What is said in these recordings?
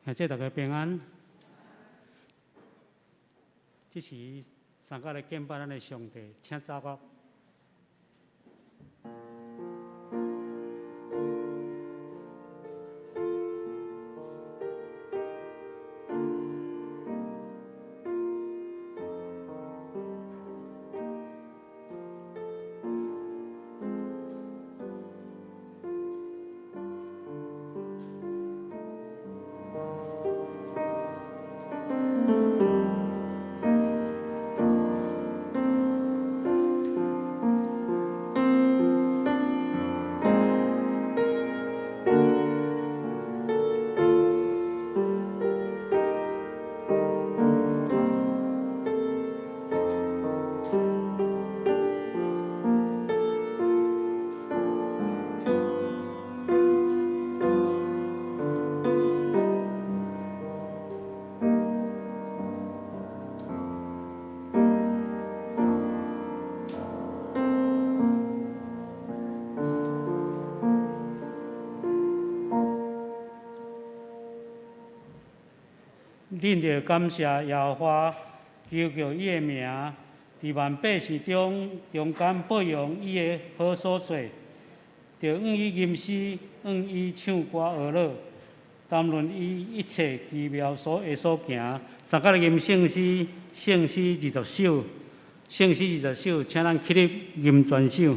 兄弟大家平安。这时，三甲来敬拜咱的上帝，请走乐。恁着感谢耶和华，求叫伊的名，伫万百姓中中间保养伊的好所做，着愿伊吟诗，愿伊唱歌学乐，谈论伊一切奇妙所会所行。三甲来吟圣诗，圣诗20首，圣诗20首，请咱起立吟全首。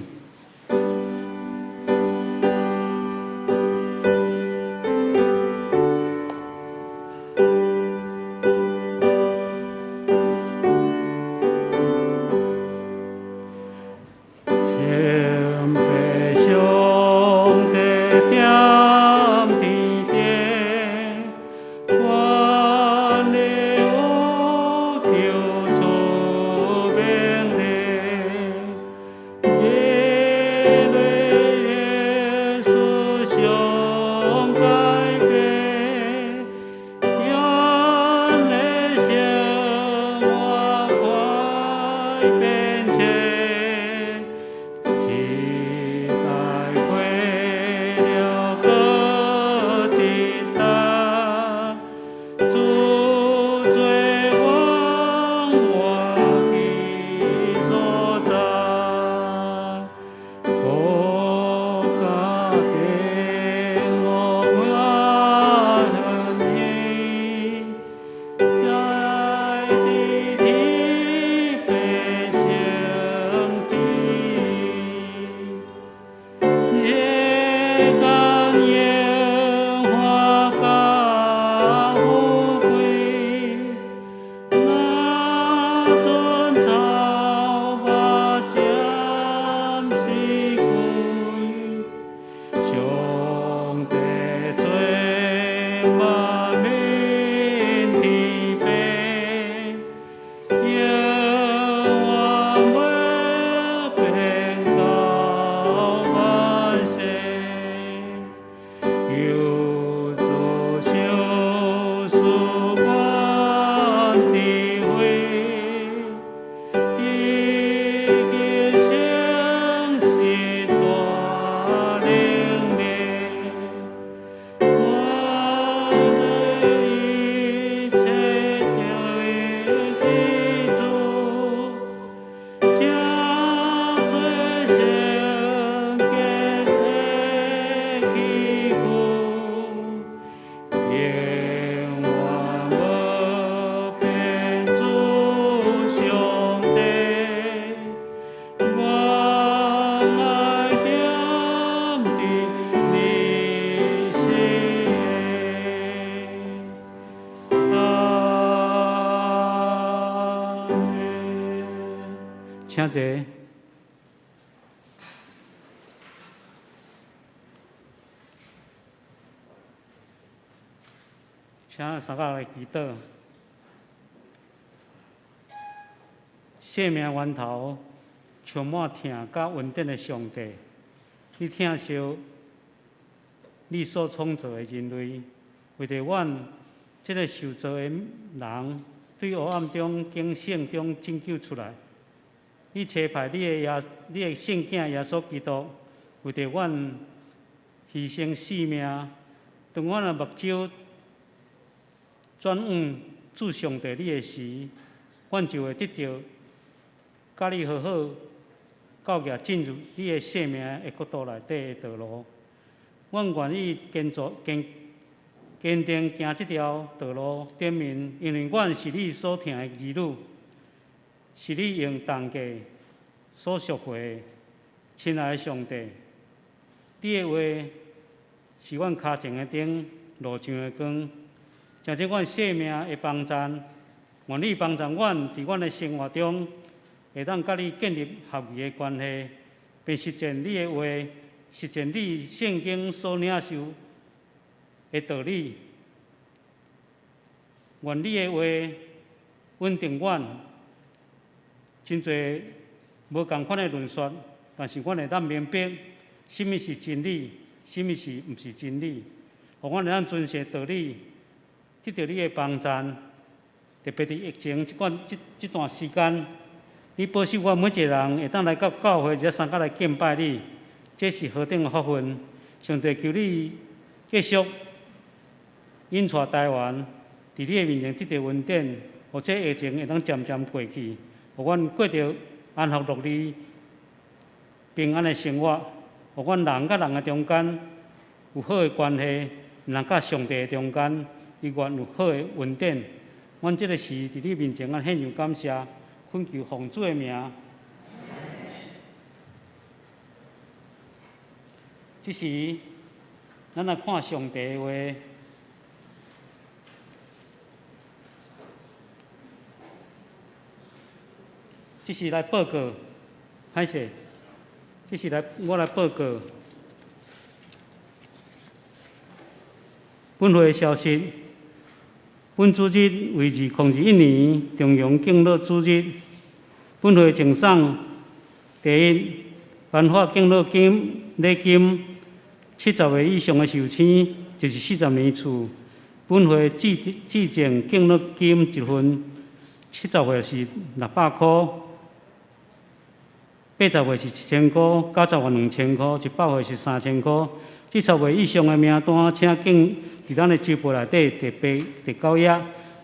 请坐。请三甲来祈祷。生命源头充满疼甲稳定的上帝，你疼惜你所创造的人类，为着阮这个受造的人，对黑暗中、惊醒中拯救出来。你差派你的圣囝耶稣基督，为着阮牺牲性命，当阮的目睭转往主上帝你的时，阮就会得到甲你好好教育进入你的生命的国度内底的道路。阮愿意坚定行这条道路顶面，因为阮是你所疼的儿女，是你用重价所赎回的。亲爱的上帝，你的话是阮脚前的灯，路上的光，正是阮生命的帮站。愿你帮助阮，伫阮的生活中，会当甲你建立合宜的关系，并实践你的话，实践你圣经所领受的道理。愿你的话稳定阮，真侪无共款的论说，但是阮会当明白什么是真理，什么是毋是真理，互阮会当遵守道理，得到你的帮助。特别伫疫情这段时间，你保守我每一个人会当来到教会，才参加来敬拜你，这是何等的福分！上帝求你继续引带台湾，伫你的面前得到稳定，或者疫情会当渐渐过去，互阮过着安福乐利、平安的生活，互阮人甲人的中间有好的关系，人甲上帝的中间伊愿有好的稳定。阮这个事伫你面前，阮献上感谢，恳求奉主的名。这时，咱来看上帝的话。这是来报告，歹势，这是我来报告。本会消息。本主日为2021年中央敬老主日，本会呈送第一，颁发敬老金礼金70岁以上的受亲，就是40年厝。本会制定敬老金一份，70岁是600块，80岁是1000块，90岁2000块，100岁是3000块。70岁以上的名单，请敬伫咱的支部内底第9页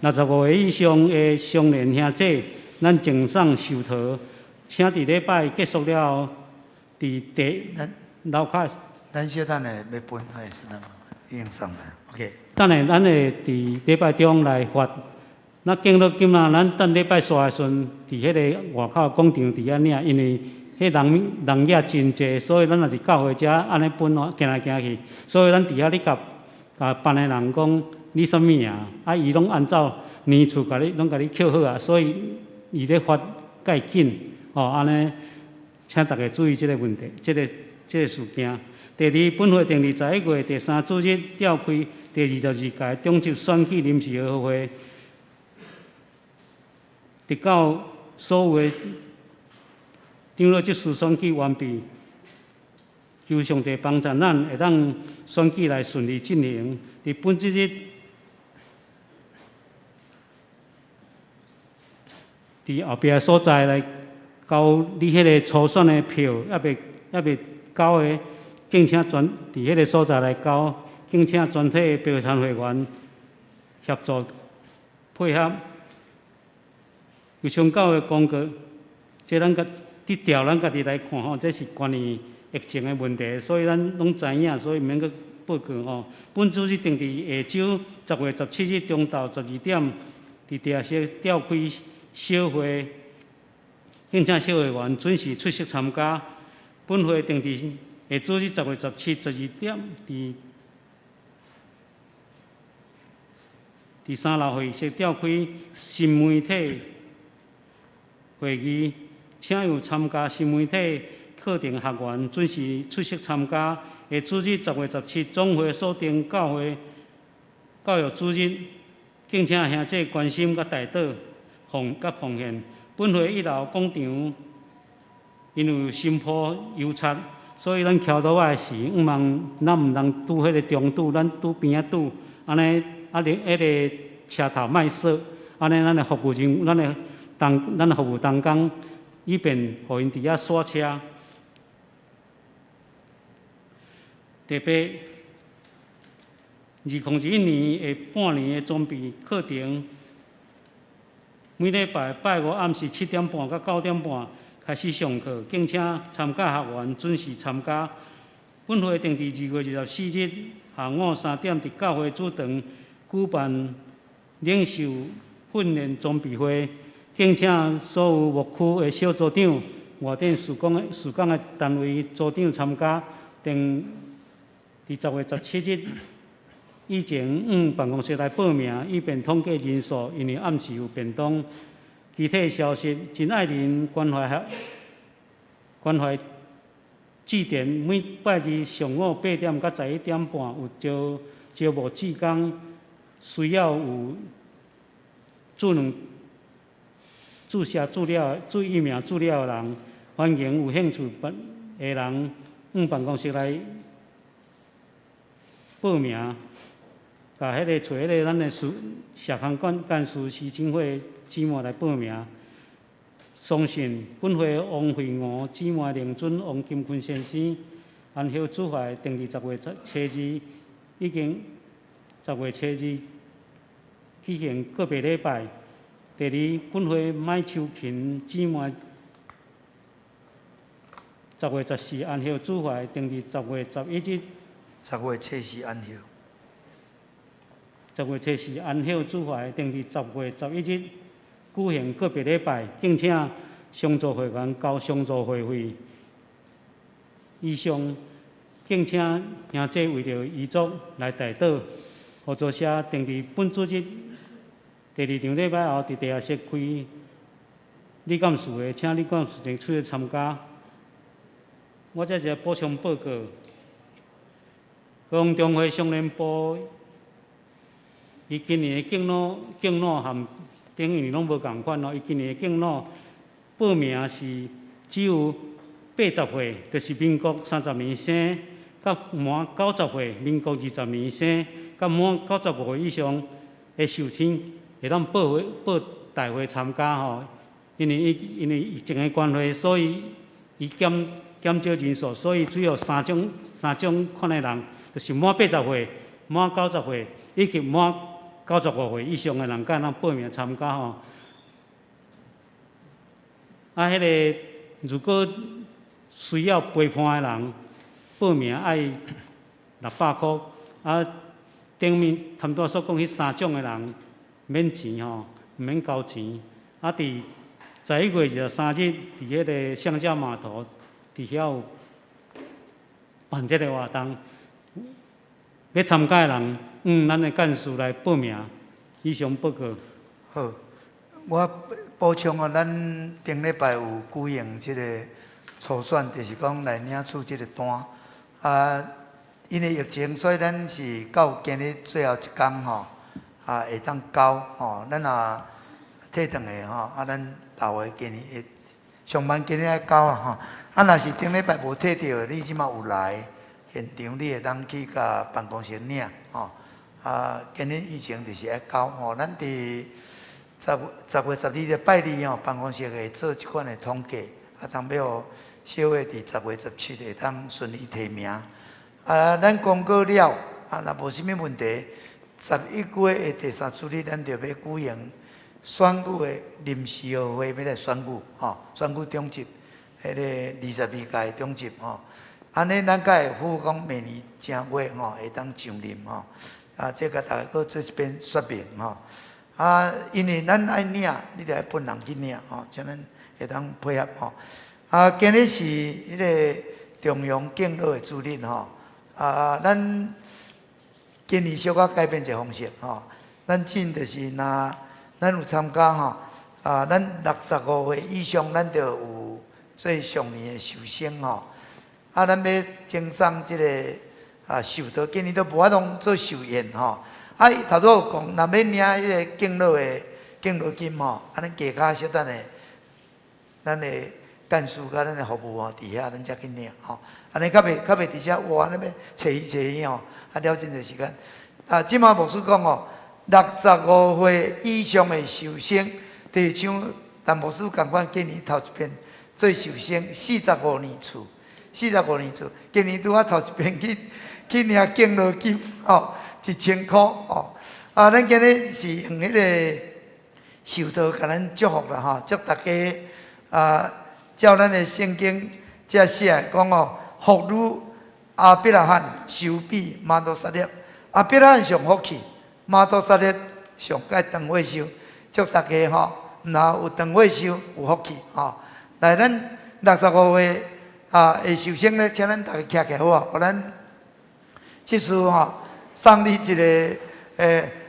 ，65岁以上的相连兄弟，咱赠送寿桃，请伫礼拜结束了后，伫第楼骹。咱小等下要分还是怎么应送的 ？OK。等下，咱会伫礼拜中来发。那敬老金啊，咱等礼拜煞的时阵，伫迄个外口广场伫遐领，因为迄人也真济，所以咱也伫教会遮安尼分哦，行来行去，所以咱伫遐你甲办的人讲你什么啊？啊，伊拢按照年厝拢甲你扣好啊，所以伊咧发介紧哦，安尼，请大家注意这个问题，这个事件。第二，本会定21月第3主日召开第22届中级选举临时和会，直到所有的长老执事选举完毕，求上帝帮助咱会当选举来顺利进行。伫本主日，伫后壁所在来交你迄个初选的票，还未交的。敬请伫迄个所在来交，敬请全体的标参会员协助配合。有相关的公告，这咱条咱家己来看吼，这是关于疫情的问题，所以咱拢知影，所以毋免去报告吼。本主日定伫下周10月17日中昼12点，伫地下室召开小会，敬请小会员准时出席参加。本会定伫下周日10月17、12点，第3楼会议室召开新媒体会议，请有参加新媒体课程学员准时出席参加。下周日10月17总会锁定教育主日，敬请兄弟关心甲带导奉献。本会1楼广场因为新铺油漆。所以咱桥倒仔时，咱毋通拄迄个中柱，咱拄边仔拄，安尼迄个车头莫锁，安尼咱的服务同工，以便互因伫遐刷车。特别2021年的半年的装备课程，每礼拜拜五暗时7点半到9点半开始上课，敬请参加学员准时参加。本会定伫2月24日下午3点伫教会主堂举办领袖训练装备会，敬请所有牧区的小组长、外展事工的单位组长参加。定伫10月17日以前办公室来报名，以便统计人数，因为暗时有变动。具体消息，真爱人关怀祭典每拜日上午8点到11点半有招募志工，需要有注射疫苗注料的人，欢迎有兴趣的人办公室来报名。甲迄个找迄个咱的社工干事徐清惠姊妹来报名。相信本会王惠娥姊妹令准王金坤先生安孝主怀定伫10月初2，已经10月初2举行个别礼拜。第二，本会麦秋琴姊妹10月14安孝主怀定伫10月11日。10月初4安孝。10月初4安孝主怀定伫10月11日举行个别礼拜，敬请相助会员交相助会费。以上，敬请兄弟为着遗嘱来代祷，合作社定伫本主日第2场礼拜后伫地下室开理监事会，请理监事长出来参加。我再一个补充报告，高雄中华少年部。伊今年的敬老含顶一年拢无共款咯。伊今年的敬老报名是只有80岁，就是民国30年生，甲满90岁，民国20年生，甲满95岁以上的寿亲会当报大会参加吼。因为疫情的关系，所以伊减少人数，所以只有三种款的人，就是满80岁、满90岁以及满95岁以上的人，才能报名参加吼。迄个如果需要陪伴的人，报名爱600块。顶面他们都所讲，迄3种的人免钱吼，毋免交钱。伫11月23日，伫迄个乡下码头，伫遐有办这个活动。要参加的人，咱的干事来报名。以上报告。好，我补充咱顶礼拜有举行这个初选，就是讲来领取这个单。因为疫情，所以咱是到今日最后一天会当交咱也退转的咱大会今日会上班今日爱交若是顶礼拜无退到，你即马有来现场，你会当去甲办公室领今日以前就是爱交咱伫10月12日拜二办公室会做一款的统计，当要小月伫10月17会当顺利提名。咱公告了若无啥物问题，11月的第3主日，咱就要举行选举的临时学会，要来选举选举中级，迄个22届中级安尼咱才会符讲明年正月会当上任这个大家搁做一遍说明因为咱爱领，你就爱本人去领像咱会当配合今日是迄个中央敬老的主日咱今年小可改变一个方式咱进就是咱有参加咱65岁以上，咱就有做上年的寿星咱要赠送这个寿桃，今年都无法通做寿宴头拄有讲，若要领迄个敬老的敬老金安尼加小等的，咱的干事甲咱的服务伫遐，咱才去领安尼较袂伫遮哇，安尼要找伊了真侪时间。即马牧师讲65岁以上的寿星，就像陈牧师共款，今年头一遍做寿星，45年厝45年厝，今年拄啊头一遍去领敬老金，1000块哦。咱今日是用迄个寿桃甲咱祝福啦祝大家照咱的圣经遮写讲福如阿伯拉罕，寿比马多撒列。阿伯拉罕上福气，马多撒列上该长寿寿。祝大家若有长寿寿，有福气来，咱65岁会寿星咧，请咱大家徛起来好啊！互咱这次送你一个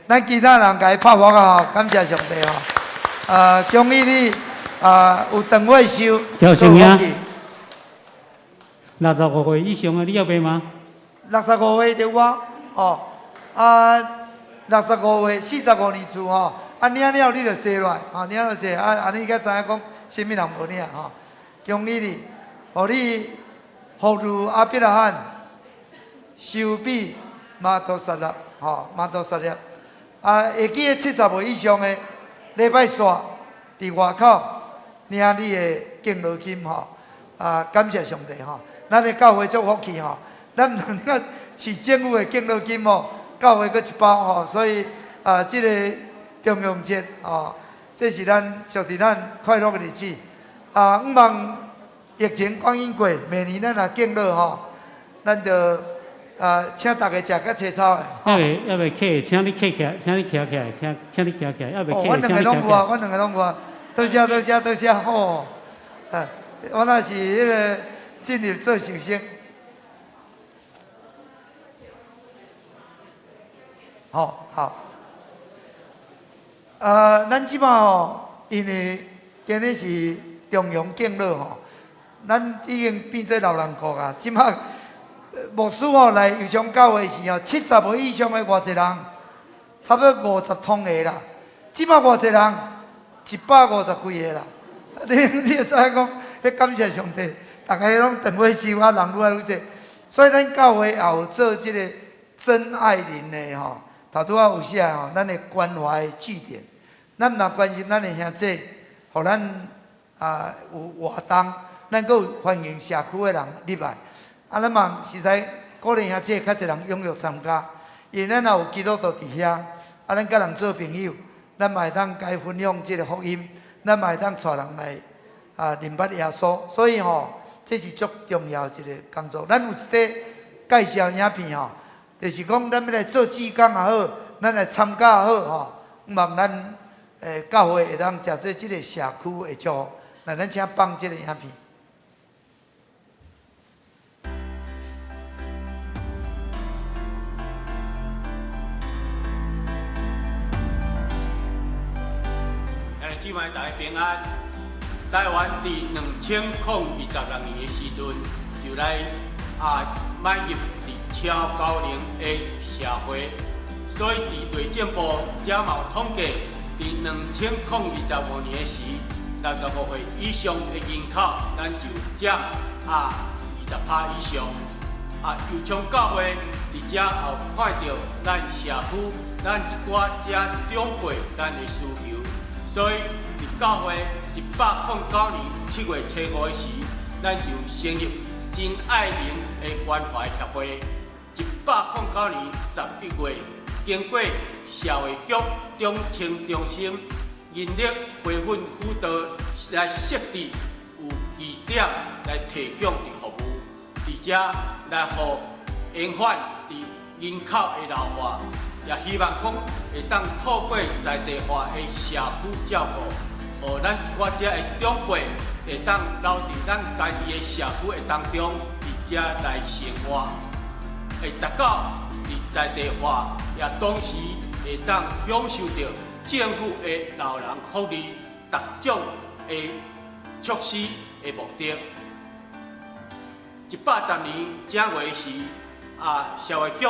咱其他人甲伊拍拍感谢上帝恭喜你有长寿寿，赵先生，65岁以上的你要买吗？65岁对我65岁45年厝领了你就坐落来领了坐安尼才知影讲什么人无领恭喜你，互你福如阿伯拉罕，寿比马多撒勒马多撒勒会记得70岁以上的礼拜煞伫外口领你的敬老金感谢上帝咱的教会足福气咱毋通甲是政府的敬老金教会阁一包所以这个重阳节这是咱属于咱快乐的日子毋望疫情赶紧过，明年咱也敬老咱就请大家食较青草的。要袂客，请你客起来，请你徛起来，请你徛起来，要袂客，阮两个拢有阮两个拢有多谢我那是迄个进入做寿星。好，咱即摆因为今日是中央敬老咱已经变做老人国啊！即摆牧师来油厂教会时70岁以上的偌济人，差不多50通个啦。即摆偌济人，150几个啦。你就知影讲，迄感谢上帝，大家拢长寿寿人愈来愈济。所以咱教会也有做即个真爱人的头拄有写咱的关怀据点。咱若关心咱的兄弟，互咱有活动，咱阁有欢迎社区的人入来。咱嘛实在鼓励兄弟较侪人踊跃参加，因为咱也有基督徒伫遐，咱甲人做朋友，咱嘛会当甲伊分享即个福音，咱嘛会当带人来认捌耶稣，所以这是足重要一个工作。咱有一块介绍影片就是讲咱要来做志工也好，咱来参加也好毋望咱教会会当食做即个社区的祝福。来，咱请放即个影片。希望大家平安。台湾伫2026年的时阵，就来迈入超高龄的社会，所以伫卫健部也有统计，伫2025年时，65岁以上的人口，咱就占20%以上。油厂教会伫遮也有看到咱社区咱一寡遮长辈咱的需求。所以，伫教会109年7月初5时，咱就成立真爱人的关怀协会。109年11月，经过社会局中青中心人力培训辅导来设置有2点来提供的服务，伫遮来互延缓伫人口的老化。也希望讲会当透过在地化的社区照顾，互咱一寡遮的长辈会当留伫咱家己的社区的当中，伫遮来生活，会达到伫在地化，也同时会当享受到政府的老人福利各种的措施的目的。110年正月时，社会局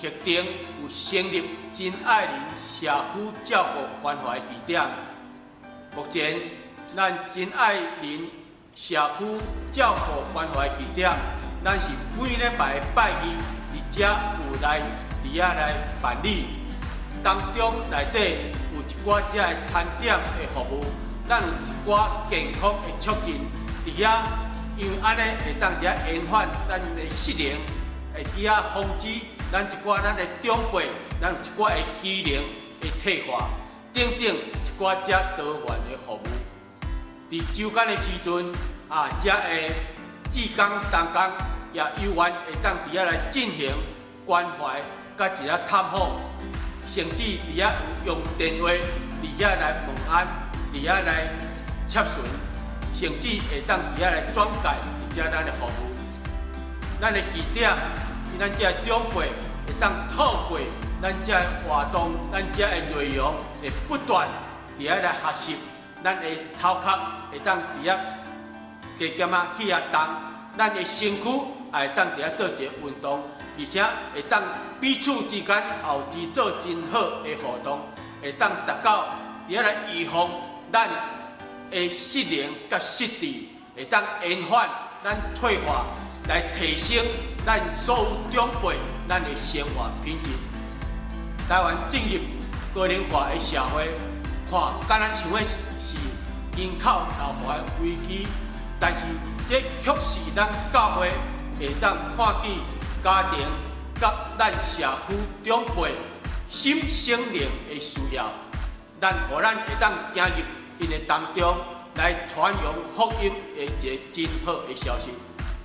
核定有成立真爱人社区照顾关怀据点。目前，咱真爱人社区照顾关怀据点，咱是每礼拜拜二伫遮有来办理。当中内底有一寡遮的餐点的服务，咱有一寡健康的促进，伫遐因为安尼会当伫遐延缓咱的适龄，会伫遐防止咱一寡咱的长辈，咱有一寡的机能的退化，等等一寡遮多元的服务。伫周间的时阵，遮的志工、同工也有缘会当伫遐来进行关怀，甲一下探访，甚至伫遐有用电话伫遐来问安，伫遐来洽询，甚至会当伫遐来转介伫遮咱的服务。咱的据点，咱遮的长辈会当透过咱遮的活动、咱遮的内容，会不断伫遐来学习。咱的头壳会当伫遐加减去遐动，咱的身躯也会当伫遐做一个运动，而且会当彼此之间也有之做真好的互动，会当达到伫遐来预防咱的失灵甲失智，会当延缓咱退化，来提升咱所有长辈咱的生活品质。台湾进入高龄化的社会，看敢若像的是人口老化的危机，但是这却是咱教会会当看见家庭甲咱社区长辈心生灵的需要，互咱会当行入因的当中来传扬福音的一个真好的消息。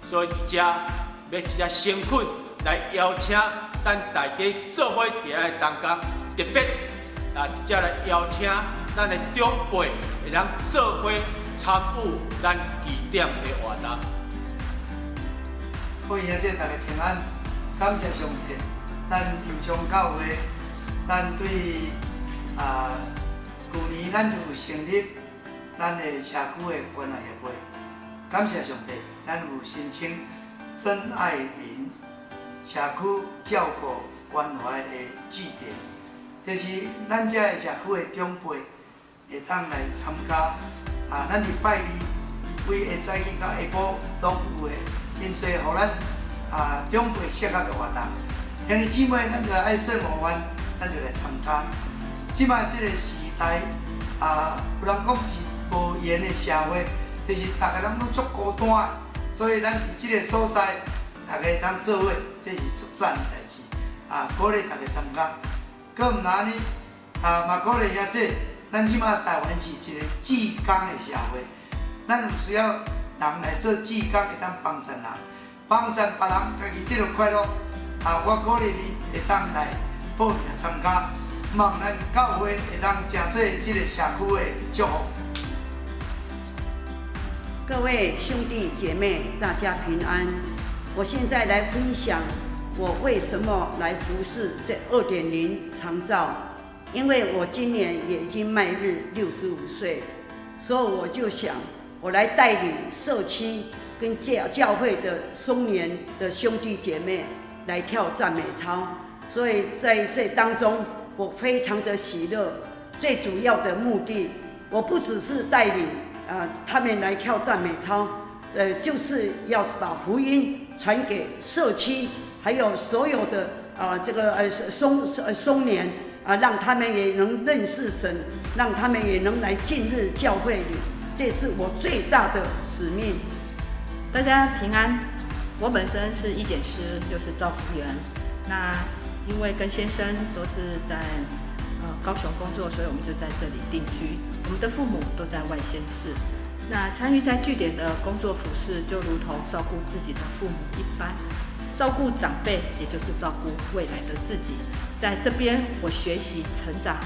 所以遮要一只身份来邀请咱大家做伙伫遐当工，特别一只来邀请咱的长辈会当做伙参与咱据点的活动。欢迎大家平安，感谢上帝。咱油厂教会，咱对去年咱就有成立咱的社区的关爱协会，感谢上帝，咱有申请真爱林社区照顾关怀的据点，就是咱遮的社区的长辈会当来参加咱礼拜二为下早起到下晡拢有的真侪，互咱长辈适合的活动。兄弟姊妹，咱就爱做模范，咱就来参加。即摆这个时代有人讲是无言的社会，就是大家人拢足孤单的，所以咱伫这个所在，大家当做伙，这是足赞的代志。鼓励大家参加。搁毋那呢，嘛鼓励遐这，咱即摆台湾是一个志工的社会，咱有需要人来做志工，会当帮助人，帮助别人，家己得到快乐。我鼓励你会当来报名参加，望咱教会会当成做这个社区的祝福。各位兄弟姐妹，大家平安。我现在来分享我为什么来服侍这2.0长照，因为我今年也已经迈入65岁，所以我就想，我来带领社区跟教会的松年的兄弟姐妹来跳赞美操，所以在这当中，我非常的喜乐。最主要的目的，我不只是带领他们来跳赞美操，就是要把福音传给社区，还有所有的这个松年让他们也能认识神，让他们也能来进入教会里，这是我最大的使命。大家平安。我本身是医检师，又是照服员。那因为跟先生都是在高雄工作，所以我们就在这里定居。我们的父母都在外县市。那参与在据点的工作服事，就如同照顾自己的父母一般，照顾长辈，也就是照顾未来的自己。在这边，我学习成长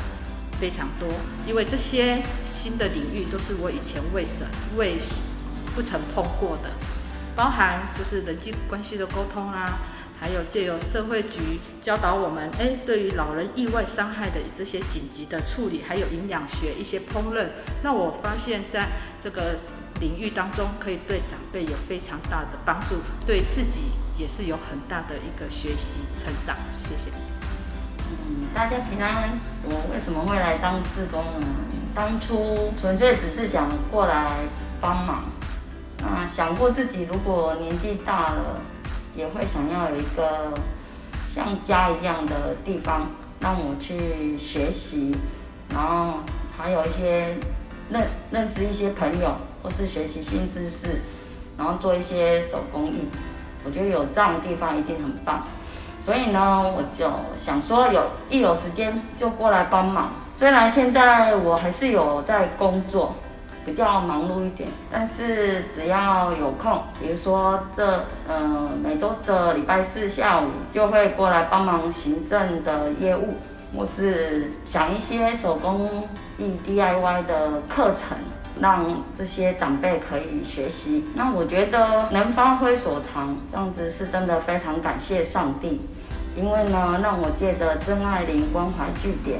非常多，因为这些新的领域都是我以前不曾碰过的。包含就是人际关系的沟通还有借由社会局教导我们，对于老人意外伤害的这些紧急的处理，还有营养学一些烹饪。那我发现在这个领域当中，可以对长辈有非常大的帮助，对自己也是有很大的一个学习成长。谢谢。大家平安。我为什么会来当志工呢？当初纯粹只是想过来帮忙。想过自己如果年纪大了，也会想要有一个像家一样的地方让我去学习，然后还有一些认识一些朋友，或是学习新知识，然后做一些手工艺。我觉得有这样的地方一定很棒，所以呢，我就想说有时间就过来帮忙。虽然现在我还是有在工作，比较忙碌一点，但是只要有空，比如说每周的礼拜四下午就会过来帮忙行政的业务，或是想一些手工艺 DIY 的课程，让这些长辈可以学习。那我觉得能发挥所长，这样子是真的非常感谢上帝，因为呢，让我借着真爱林关怀据点，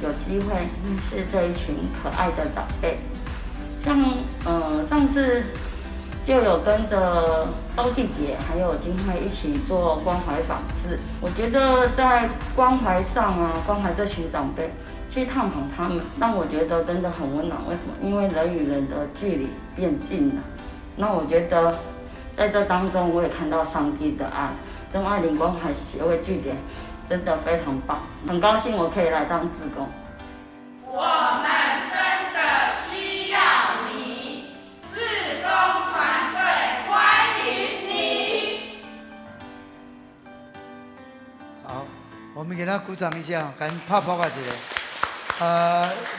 有机会认识这一群可爱的长辈。像上次就有跟着招娣姐还有金慧一起做关怀访视，我觉得在关怀上啊，关怀这群长辈，去探访他们，让我觉得真的很温暖。为什么？因为人与人的距离变近了。那我觉得在这当中，我也看到上帝的爱。真爱林关怀协会据点真的非常棒，很高兴我可以来当志工。我们真的需要你，志工团队欢迎你。好，我们给他鼓掌一下，给人拍拍啊一个。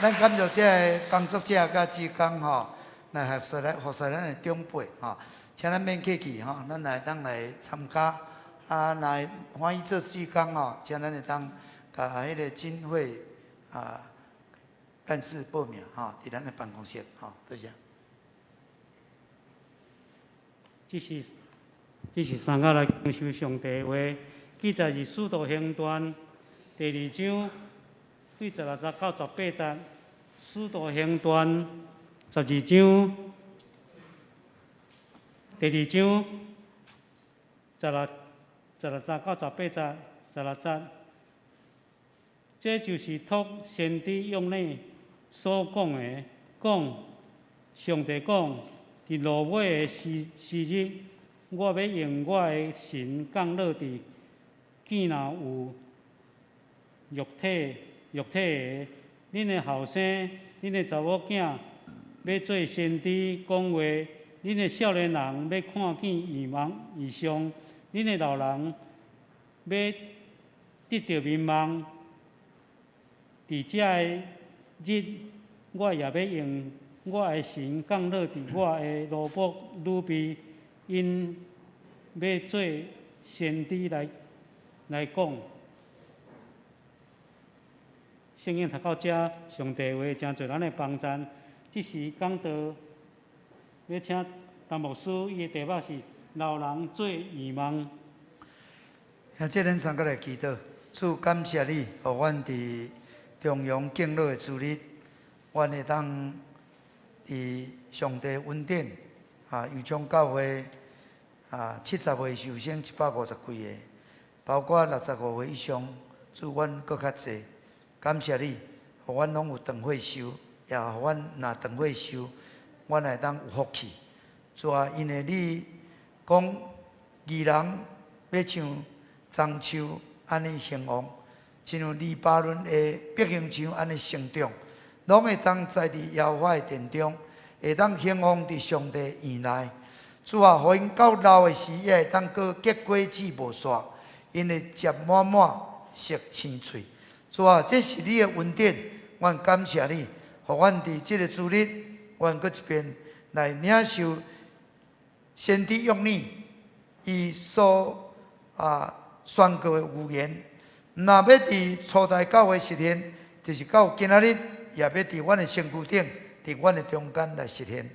咱感谢这个工作者甲志工吼，来服侍咱的长辈吼，请咱免客气吼，咱来当来参加。来欢喜做志工吼，请咱会当甲迄个金会干事报名吼，伫咱的办公室吼，多谢。这是三甲来承受上帝话，记载是《使徒行传》第2章对16节到18节，《使徒行传》12章第2章16节到18节16节，这就是托先知用内所讲的，讲上帝讲，伫落尾的时日，我要用我的神降落伫见若有肉体的，恁的后生，恁的查某囝要做先知讲话，恁的少年人要看见异象。恁的老人要得到民望，伫遮个日，我也要用我的神降落伫我的奴仆女婢，因要做先知来讲。圣经读到遮，上帝话真侪咱的帮赞。这时讲到要请陈牧师，伊的题目是。老人做遗忘。现在咱三个来祈祷，主感谢你，互阮伫中央敬老的主日，阮会当伫上帝恩典有将教会70位受生150几个，包括65岁以上，主阮搁较济。感谢你，互阮拢有长岁寿，也互阮若长岁寿，阮会当有福气。主啊，因为你。讲义人要像樟树安尼兴旺，亲像黎巴嫩的碧馨树安尼生长，拢会当栽伫耶和华的殿中，会当兴旺伫上帝院内。主啊，互因到老的时也会当过结果子无煞，因为结满满实青翠。主啊，这是你的恩典，阮感谢你，互阮伫这个主日，阮搁一遍来领受。先知用你伊所宣告的预言，若要伫初代教会实现，就是到今仔日，也要伫阮的身躯顶，伫阮的中间来实现。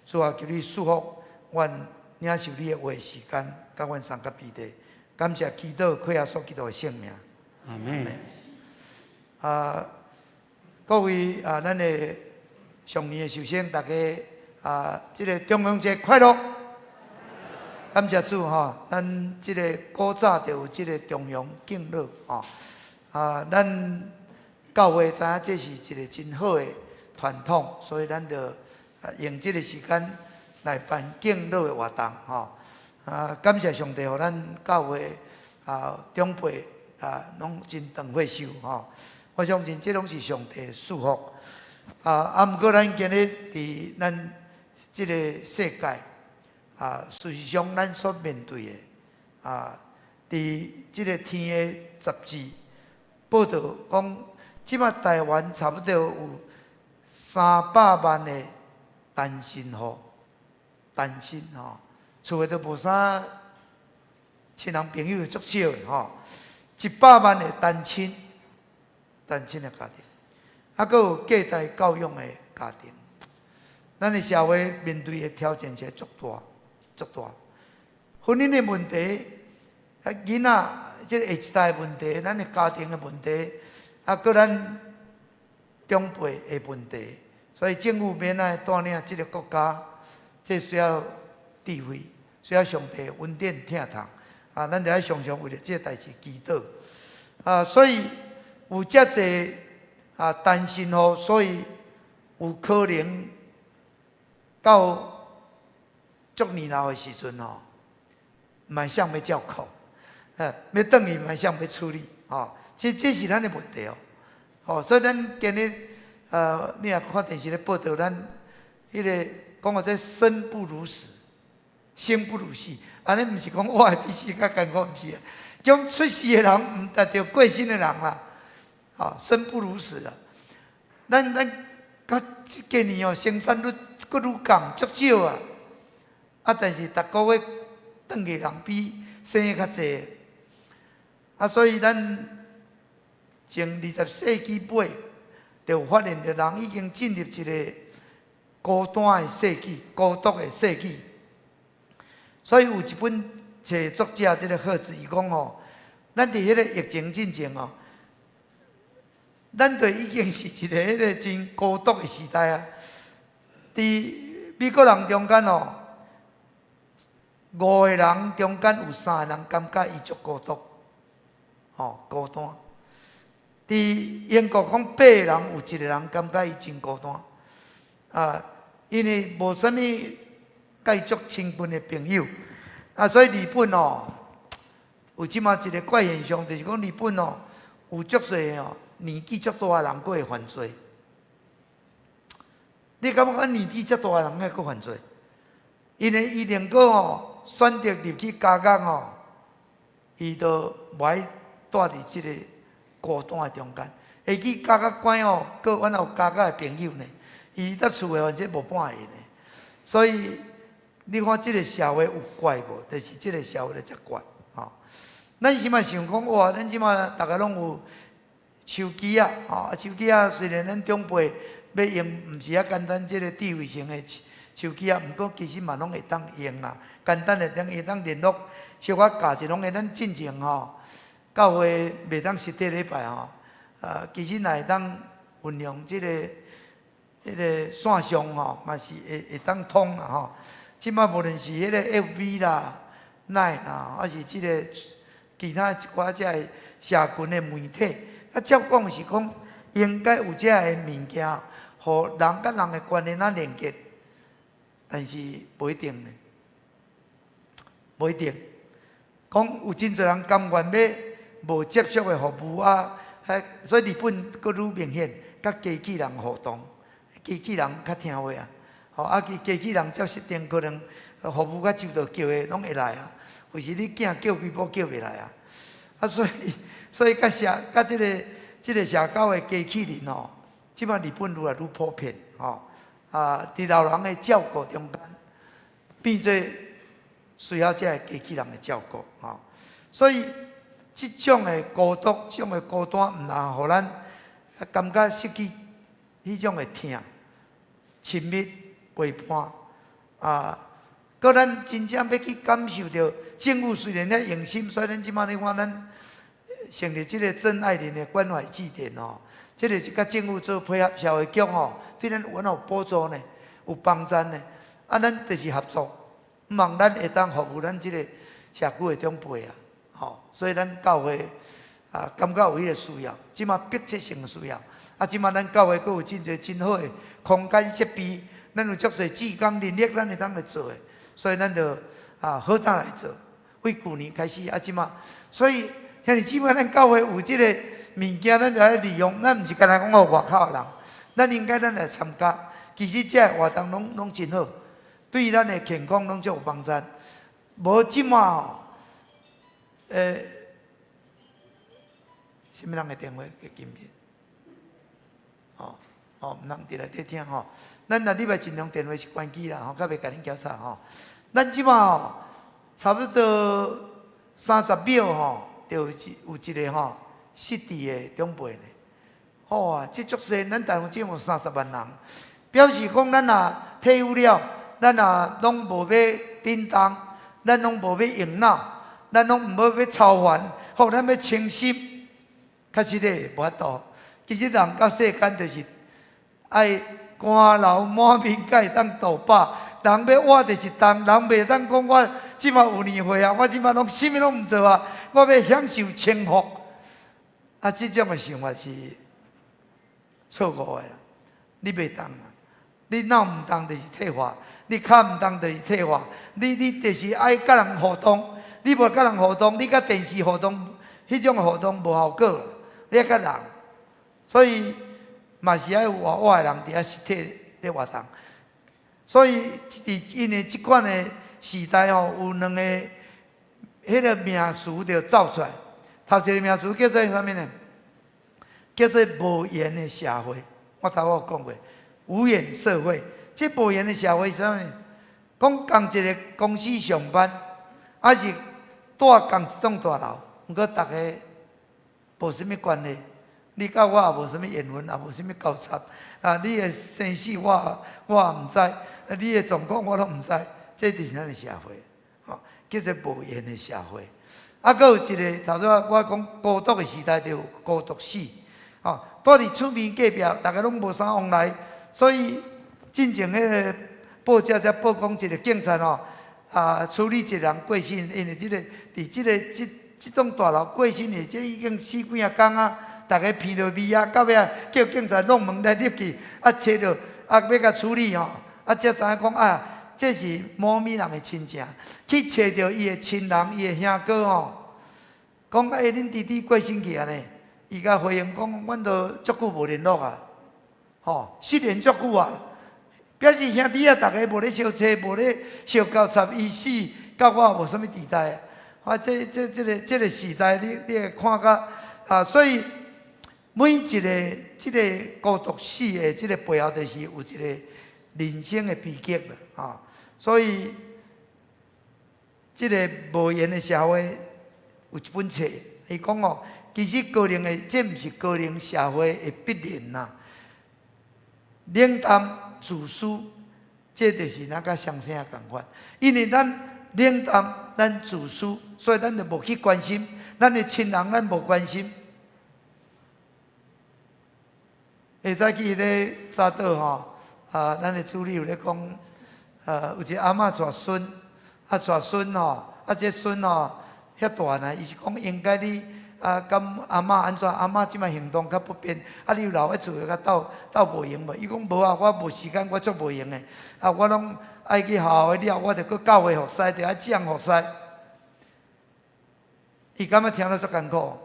主啊，求你祝福阮领受你的话时间，甲阮三个彼得，感谢祈祷，靠耶稣基督的圣名。阿门。各位咱的上年的寿星，大家这个中央节快乐！感谢主吼，咱即个古早就有即个中央敬老吼，咱教会知影这是一个真好的传统，所以咱就用即个时间来办敬老的活动吼。感谢上帝，互咱教会长辈拢真长岁寿吼。我相信这拢是上帝的祝福。毋过咱今日伫咱即个世界。事实上咱所面对的伫即个天的杂志报道讲，即马台湾差不多有300万的单身户，单身厝诶都无啥亲人朋友足少的100万的单亲的家庭，还佫有隔代教养的家庭。咱的社会面对的挑战是足大，足大。婚姻的问题，囡仔即个下一代的问题，咱的家庭的问题，佫咱长辈的问题。所以政府免来带领这个国家，这需要智慧，需要上帝恩典疼痛咱就要常常为了这个代志祈祷所以有遮济单身户，所以有可能到足年老的时阵蛮想要照顾要等于蛮想要处理这是咱的问题所以咱今日你若看电视咧报道，咱迄个讲这生不如死，生不如死，安尼毋是讲我比死较艰苦，毋是讲出世的人毋达到过身的人啦，生不如死啊！咱到今年生产率佫愈降足少但是逐个月转个人比生的较济所以咱从20世纪尾。就发现着人已经进入一个孤单的世纪、孤独的世纪。所以有一本册作者这个贺子伊讲咱伫迄个疫情进前咱就已经是一个迄个真孤独的时代伫美国人中间5个人中间有3个人感觉伊足孤独，孤单。伫英国讲8个人有1个人感觉伊真孤单因为无啥物介足亲近的朋友所以日本有即马一个怪现象，就是讲日本有足侪年纪足大的人佫会犯罪。你感觉年纪足大的人还佫犯罪？因为伊能够选择入去加工伊就无爱住伫即个孤单的中间，会去加工关佫阮有加工的朋友呢，伊在厝诶反正无半个呢。所以你看即个社会有怪无？就是即个社会咧才怪咱即马想讲哇，咱即马大家拢有手机手机虽然咱长辈要用，毋是简单即个智慧型的手机毋过其实嘛拢会当用啦，简单会当联络，小可价钱拢会咱进前教会袂当实体礼拜其实若会当运用即个迄个线上嘛是会当通啦即马无论是迄个 FB 啦、Line 啦，还是即个其他一寡遮个社群的媒体，照讲是讲应该有遮个物件，互人甲人的关系连结，但是无一定呢，无一定。讲有真侪人甘愿要无接触的服务所以日本佫愈明显，甲机器人互动，机器人较听话机器人照设定可能服务较周到，叫的拢会来有时你囝叫几步叫袂来所以甲即个社交的机器人即摆日本愈来愈普遍伫老人的照顾中间，变做需要这个机器人的照顾所以即种的孤独、即种的孤单，毋能互咱感觉失去迄种的疼、亲密陪伴搁咱真正要去感受到政府虽然咧用心，所以咱即摆咧看咱成立即个真爱人的关怀据点即个是甲政府做配合，社会局对咱有补助呢，有帮助呢咱就是合作，毋望咱会当服务咱即个社区的长辈所以咱教会感觉有迄个需要，即马迫切性的需要即马咱教会佫有真侪真好的空间设备，咱有足侪志工人力，咱会当来做的，所以咱就好当来做。为去年开始即马，所以兄弟姊妹，咱教会有即个物件，咱就要利用。咱毋是干那讲外口的人，咱应该咱来参加。其实这活动拢真好，对咱的健康拢足有帮助。无即马吼，什么人的电话给金片？毋通伫内底听吼。咱若礼拜尽量电话是关机啦，较袂甲恁交叉吼。咱即马吼，差不多30秒吼，就有一个吼失智的长辈呢。好啊，这足济，咱台湾只有30万人，表示讲咱若退伍了，咱若拢无要叮当，咱拢无要用脑，咱拢毋要操烦，互咱要清心。确实咧，无法度。其实人到世间就是爱肝流满面，才会当度饱。人要活就是当，人袂当讲我即马有年岁啊，我即马拢啥物拢毋做啊，我要享受清福。啊，即种的想法是错误的啦，你袂当啊！你脑毋当就是退化，你脚毋当就是退化，你就是爱甲人互动，你无甲人互动，你甲电视互动，迄种互动无效果，你爱甲人，所以嘛是爱有活活的人伫遐实体咧活动。所以因为即款的时代吼，有两个迄个名词就走出来。头一个名词叫做啥物呢？叫做无言的社会。我头有讲过，无言社会。这无言的社会是啥物？讲共一个公司上班，还是住共一栋大楼，毋过大家无啥物关系。你甲我也无啥物缘分，也无啥物交叉。啊，你的生死我也毋知。你的状况我拢毋知，这就是咱的社会，吼，叫做无言的社会。啊，佫有一个头先我讲孤独的时代，就有孤独死，吼，住伫厝边隔壁，大家拢无啥往来，所以进前迄个报纸才报讲一个警察吼，处理一个人过身，因为伫即栋大楼过身的，这已经死几啊工啊，大家闻到味啊，到尾叫警察弄门来入去，找到要甲处理吼。才知影讲啊，这是某米人的亲情，去找到伊的亲人、伊的兄哥吼，讲恁弟弟过身去啊呢，伊甲回应讲，阮都足久无联络啊，吼，失联足久啊，表示兄弟啊，大家无咧相找，无咧相交叉，伊死，甲我也无啥物地带啊，这个时代，你会看甲啊，所以每一个这个孤独死的这个背后，就是有一个。人生的悲剧啦，啊，所以这个无言的社会有一本册，伊讲哦，其实个人的这毋是个人社会的必然呐，冷淡自私，这就是咱甲相声共款。因为咱冷淡，咱自私，所以咱就无去关心咱的亲人，咱无关心。下早起咧早倒吼。咱的助理有咧讲，有一个阿嬷带孙，带孙吼，这孙吼遐大呢，伊是讲应该你跟阿嬷安怎？阿嬷即摆行动较不便，你有留喺厝甲斗无闲无？伊讲无啊，我无时间，我足无闲的。我拢爱去好好的了，我着去教会服侍，着爱这样服侍。伊感觉听了足艰苦，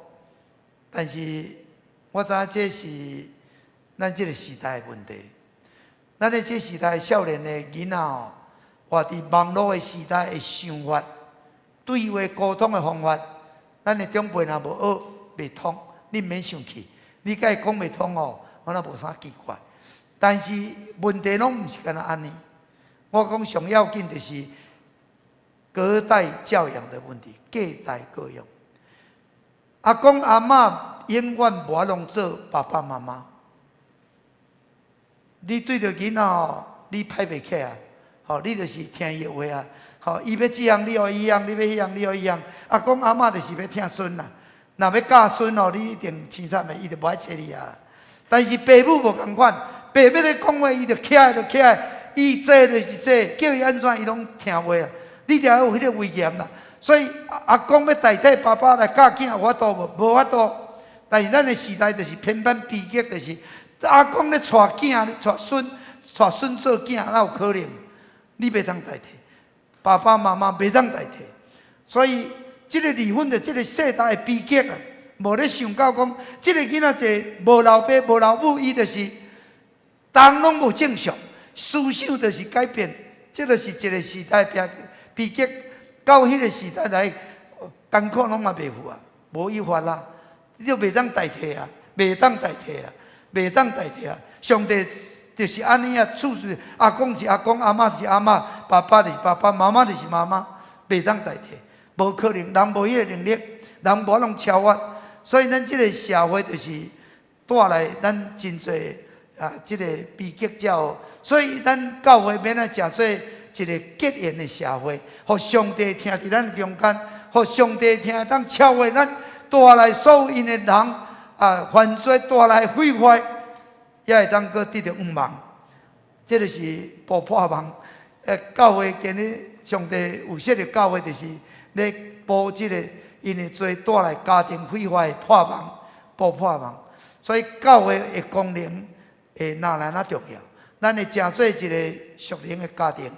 但是我知影这是咱这个时代的问题。咱的这时代少年的囡仔吼，活伫网络的时代的想法、对话沟通的方法，咱的长辈若无学袂通，你免生气。你甲伊讲袂通哦，我若无啥奇怪。但是问题拢毋是干那安尼。我讲上要紧就是隔代教养的问题，隔代教养。阿公阿嬷永远无法通做爸爸妈妈。你对着囡仔吼，你歹袂起啊！吼，你就是听伊话啊！吼，伊要这样，你互伊样；你要迄样，你互伊样。阿公阿嬷就是要听孙啦。若要教孙哦，你一定清楚的，伊就无爱找你啊。但是爸母无共款，爸母咧讲话，伊就起来就起来，伊做就是做，叫伊安怎伊拢听话啊。你就要有迄个威严啦。所以阿公要代替爸爸来教囝，有法度无？无法度。但是咱的时代就是偏偏悲剧，就是。阿公咧带囝、带孙做囝，哪有可能？你袂当代替，爸爸妈妈袂当代替。所以，这个离婚的这个世代的悲剧啊，无咧想到讲，这个囡仔者无老爸无老母，伊就是人拢无正常，思想就是改变，这就是一个时代逼迫，到迄个时代来，艰苦拢嘛袂赴啊，无依法啦，你就袂当代替啊，袂当代替啊，袂当代替啊。上帝就是安尼啊，处事阿公是阿公，阿嬷是阿嬷，爸爸就是爸爸，妈妈就是妈妈，袂当代替，无可能，人无迄个能力，人无能超越，所以咱即个社会就是带来咱真侪即个悲剧才所以咱教会免来诚做一个结缘的社会，互上帝听伫咱中间，互上帝听当超越咱带来所有因的人犯罪带来毁坏，也会当搁得到愿望。这就是破网。教会今日上帝有设立教会，就是咧保即个因的罪带来家庭毁坏、破网、破网。所以教会的功能哪来那重要？咱会诚做一个属灵的家庭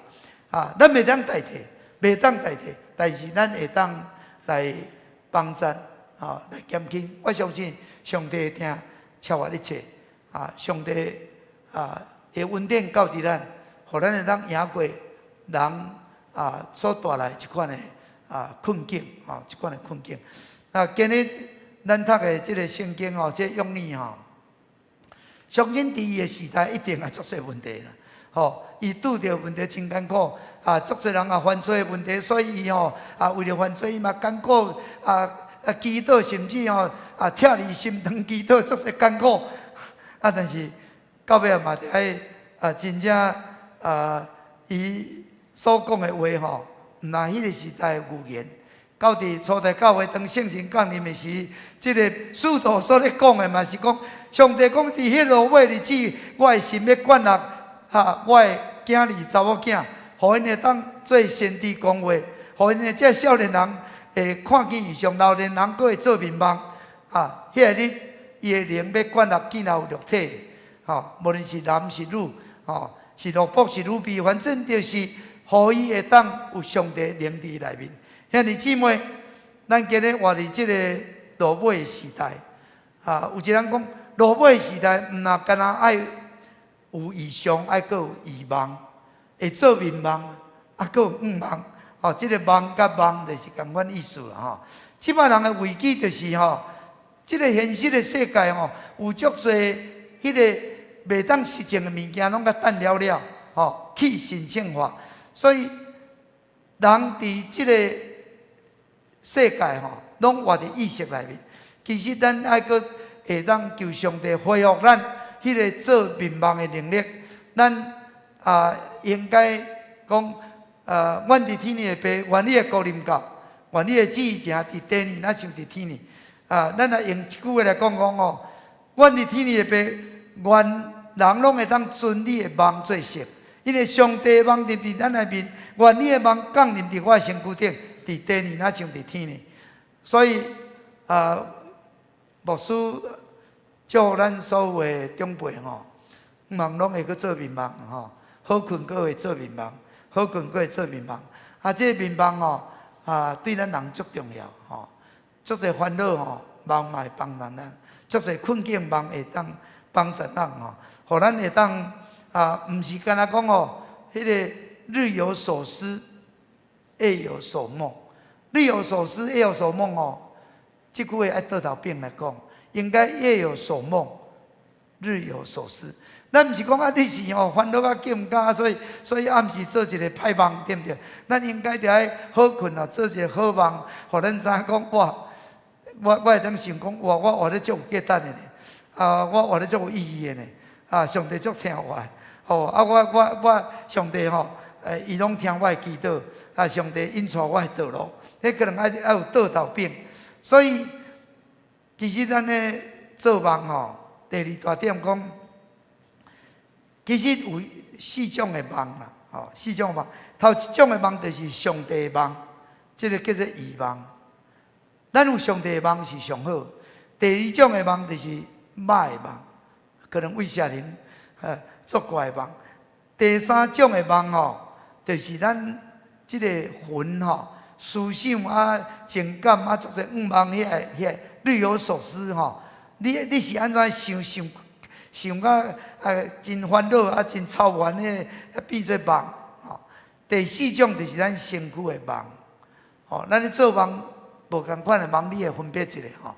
咱袂当代替，袂当代替，但是咱会当来帮助来减轻。我相信上帝会听超越一切上帝会恩典到伫咱，互咱会当赢过人所带来一款的困境一款的困境。今日咱读的这个圣经这用意相信伫伊的时代一定也足侪问题啦。伊拄着问题真艰苦足侪人犯罪的问题，所以伊为了犯罪伊嘛艰苦祈祷，甚至拆离心肠祈祷足侪艰苦但是到尾嘛得爱真正伊所讲的话毋那迄个时代的预言。到伫初代教会当圣神降临的时，即个使徒所咧讲的嘛是讲，上帝讲伫迄落尾日子，我的心要灌入我的囝儿查某囝，互因会当做先知讲话，互因这少年人会看见异象，老年人佫会做面梦迄个日，伊的灵要灌入见有肉体无论是男是女是奴仆是奴婢，反正就是互伊会当有上帝灵伫内面。兄弟姊妹，咱今日活伫即个落尾的时代有一人讲，落尾的时代毋那干那爱有异象，爱佫有异梦，会做面梦，佫有愿望即个梦甲梦就是共款意思啦即摆人的危机就是即个现实的世界有足侪迄个袂当实证的物件，拢甲等了了去神圣化，所以人伫即个世界拢活伫意识内面。其实咱爱佫会当求上帝恢复咱迄个做面梦的能力。咱应该讲阮伫天里的爸，愿你的国临到，愿你的旨意行伫地里，若像伫天里。咱来用一句话来讲阮伫天里的爸，愿人拢会当遵你的梦做实。因为上帝的梦入伫咱内面，愿你的梦降临伫我的身躯顶。伫地里，若像伫天里，所以牧师祝咱所有的长辈梦拢会去做面梦好困佫会做面梦，好困佫会做面梦这个面梦对咱人足重要足侪烦恼梦嘛会帮咱足侪困境梦会当帮助咱互咱会当毋是干那讲迄个日有所思，夜有所梦，日有所思，夜有所梦这句话爱倒头变来讲，应该夜有所梦，日有所思。咱毋是讲你是烦恼紧毋敢，所以暗时做一个歹梦，对不对？咱应该着爱好困做一个好梦，互咱知讲我会当想讲我活得足有价值的呢，我活得足有意义的呢，上帝足听我的，我上帝伊拢听我的祈祷，上帝引带我的道路，迄可能爱有倒头变。所以其实咱咧做梦第二大点讲，其实有4种的梦啦，4种梦。头一种的梦就是上帝的梦，这个叫做异梦。咱有上帝的梦是上好。第二种的梦就是歹的梦，可能威胁人作怪的梦。第三种的梦就是咱这个魂思想情感作些愿望迄个日有所思你是安怎想到真烦恼真操烦的变做梦第4种就是咱身躯的梦。哦，咱咧做梦无共款的梦，你会分别一下吼。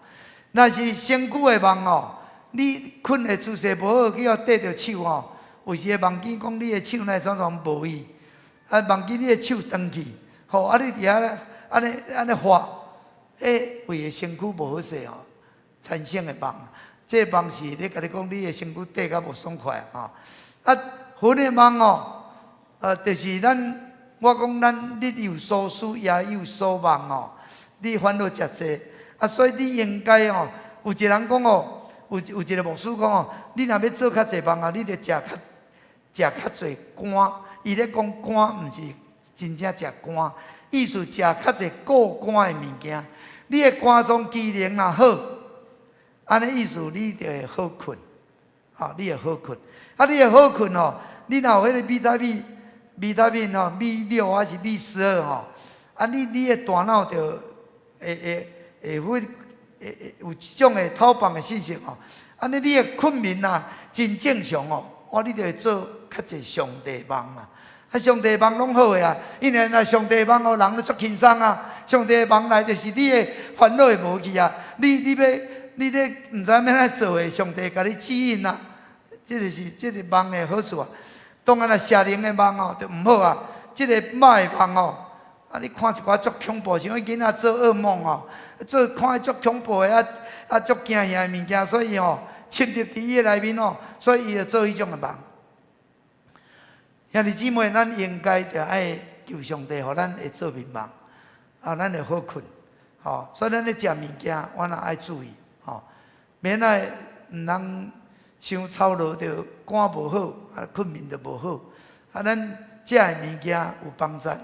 若是身躯的梦哦，你困的姿势无好，去互缀着手吼，有时会梦见讲你的手呢常常无意，啊，梦见你的手长去，吼，啊，你伫遐安尼发，为的身躯无好势吼，产生的梦。这个梦是咧甲你讲，你的身躯缀甲无爽快吼。啊，魂的梦哦，就是我讲咱日有所思，夜有所梦哦。你烦恼真济，啊，所以你应该哦，有一个人讲哦，有一个牧师讲哦，你若要做较济梦啊，你着食较济肝。伊咧讲肝，毋是真正食肝，意思食较济固肝的物件。你的肝脏机能若好，安尼意思你就会好困，啊，你会好困。啊，你会好困哦，你若有迄个维他命吼，B6还是B12吼，啊，你的大脑就会有这种的透放的信息吼，安尼你的困眠啊真正常哦，你就会做较济上帝梦啊。啊，上帝梦拢好个啊，因为若上帝梦哦，人都足轻松啊。上帝梦内就是你的烦恼会无去啊。你咧毋知要安怎做诶，上帝甲你指引啊。这就是这个梦的好处啊。当然啦，邪灵的梦哦就毋好啊。这个歹的梦哦，啊，你看一寡足恐怖，像囡仔做噩梦哦，看足恐怖的足惊吓的物件，所以哦，侵入伫伊内面哦，所以伊就做迄种的梦。兄弟姊妹，咱应该着爱求上帝，互咱会做眠梦，啊，咱会好困，吼。所以咱咧食物件，我若爱注意，吼，免爱毋通伤操劳，着肝无好，啊，困眠着无好。啊，咱食的物件有帮助的，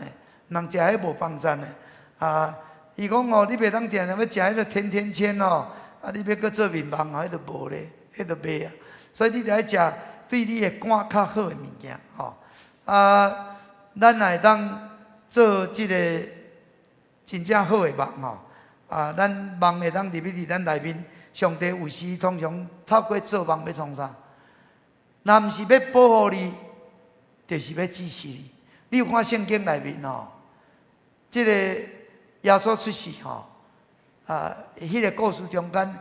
毋通食迄无帮助的。啊，伊讲哦，你袂当定定要食迄个甜甜圈哦，啊，你要搁做眠梦啊，迄着无咧，迄着袂啊。所以你着爱食对你的肝较好的物件，吼。啊，咱来当做即个真正好的梦吼，啊，咱梦会当入去伫咱内面，上帝有时通常透过做梦要创啥？若毋是要保护你，就是要指示你。你有看圣经内面吼，即个耶稣出世吼，啊，迄个故事中间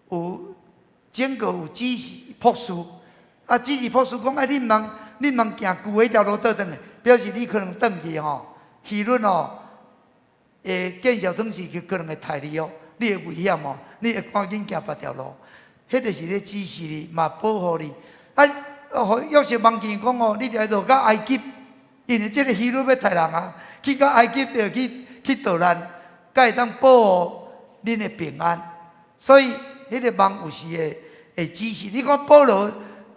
有整个有指示博士，啊，指示博士讲，你毋通行旧迄条路倒转去，表示你可能转去吼，舆论哦，见小装饰可能会杀你哦，你会危险哦，你会赶紧行别条路，迄就是咧指示你，嘛保护你。啊，约瑟梦见讲哦，你着落到埃及，因为即个舆论要杀人啊，去到埃及着去逃难，才会当保护恁的平安。所以迄个梦有时会指示你看保罗。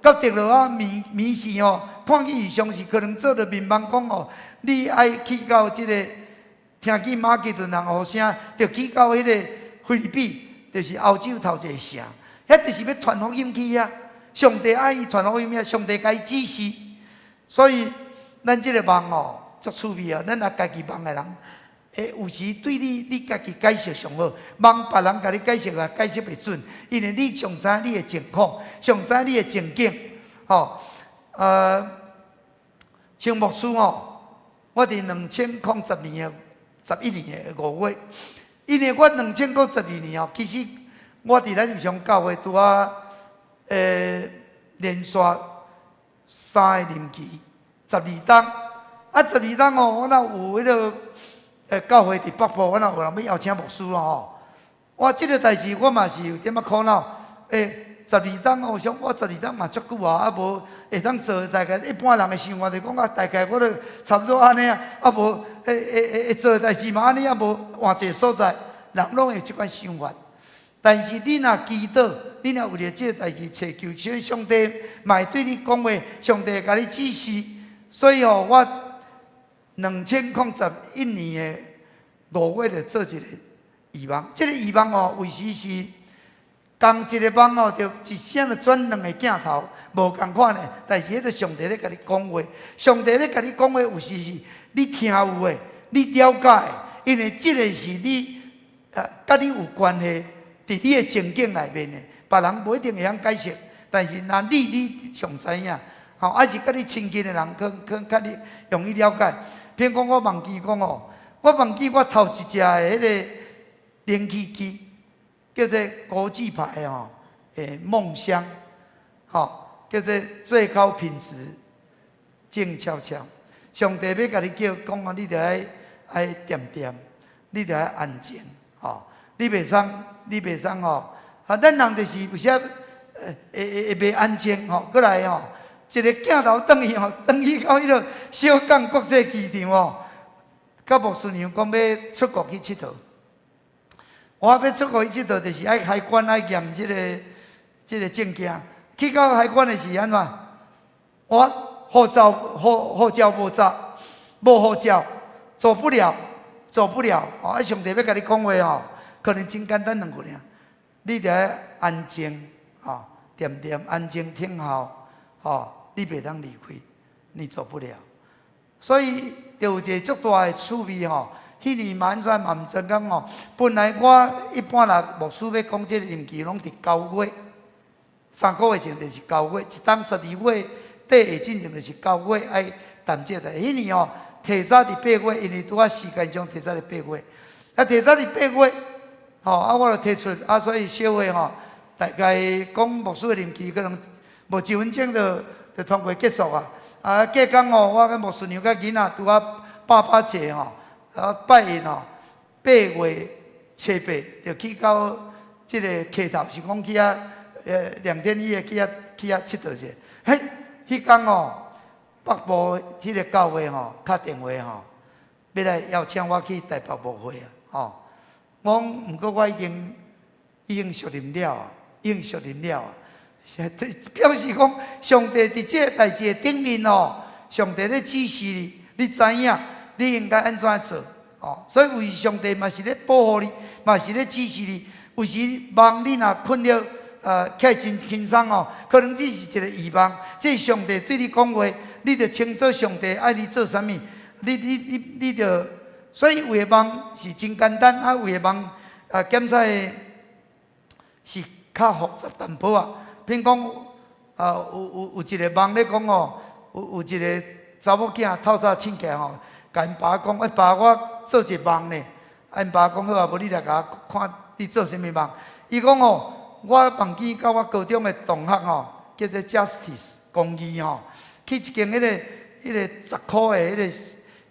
到地落啊，迷时哦，看见异象时，可能做着面梦讲哦，你爱去到即个，听见马其顿人呼声，就去到迄个菲律宾，就是欧洲头一个城，遐就是要传福音去啊。上帝爱伊传福音啊，上帝甲伊指示，所以咱即个梦哦，足趣味啊。咱若家己梦的人，有时对你家己解释上好，梦别人甲你解释啊，解释袂准，因为你上知你的情况，上知你的情境，吼，像牧师哦，我伫2010年的11年的5月，因为我2012年哦，其实我伫咱日常教会拄啊，连续3个任期，12档，啊12档哦，我若有迄个。教会伫北部，我若有人要邀请牧师咯吼。我即个代志我嘛是有点仔苦恼。12档哦，想我12档嘛足久啊，啊无会当做大概一般人的想法，就讲啊，大概我都差不多安尼啊，啊无会做代志嘛安尼啊，无换一个所在，人拢会有即款想法。但是你若祈祷，你若为了即个代志祈求上帝，嘛会对你讲话，上帝会甲你指示。所以哦，我2011年的5月就做一个预梦，这个预梦哦，为时是同一个梦哦，就一声就转2个镜头，无共款的。但是迄个上帝咧甲你讲话，上帝咧甲你讲话，有时是你听有的，你了解的，因为这个是你甲你有关系，伫你的情境内面的，别人无一定会晓解释，但是若你上知影。还是甲你亲近的人，可较你容易了解。譬如讲，我忘记讲哦，我忘记我头一只的迄个冷气机，叫做国际牌哦，梦香，叫做最高品质，静悄悄。上帝要甲你叫，讲啊，你着爱恬恬，你着爱安静，你袂使咱人就是有时会袂安静过来一个镜头转去到迄个小港国际机场甲牧师娘讲要出国去佚佗。我要出国去佚佗，就是爱海关爱验这个证件。去到海关的是安怎？我护照无照，无护照，走不了。上帝要甲你讲话可能真简单两句尔，你得要安静恬安静听候你袂当离开，你走不了。所以就有一个足大的趣味迄年嘛毋知讲本来我一般啦，牧师要讲这个任期拢伫9月，3个月前就是9月，一当12月底会进行就是9月爱谈这个。迄年提早伫8月，因为拄啊时间上提早伫8月，提早伫8月，我就提出所以小会大概讲牧师的任期可能无1分钟就通过结束啊。隔天我跟牧师娘甲囡仔拄啊爸节拜因8月初8就去到这个溪头，是讲去2天1夜去佚佗者。迄天北部这个教会打电话要来邀请我去台北牧会我讲毋过我已经熟稔了表示讲上帝伫这个代志的顶面上帝咧指示你知影你应该安怎做所以有时上帝嘛是咧保护你，嘛是咧指示你。有时梦你若困了起来真轻松可能只是一个预望，这是上帝对你讲话，你着清楚上帝爱你做啥物，你着。所以有的梦是真简单，有的梦检查是较复杂淡薄譬如讲有一个梦咧讲有一个查某囝透早醒起来甲因爸讲，爸，我做一个梦呢。因爸讲好啊，无你来甲我看你做啥物梦。伊讲我忘记到我高中的同学叫做 Justice 公义去一间迄个10块的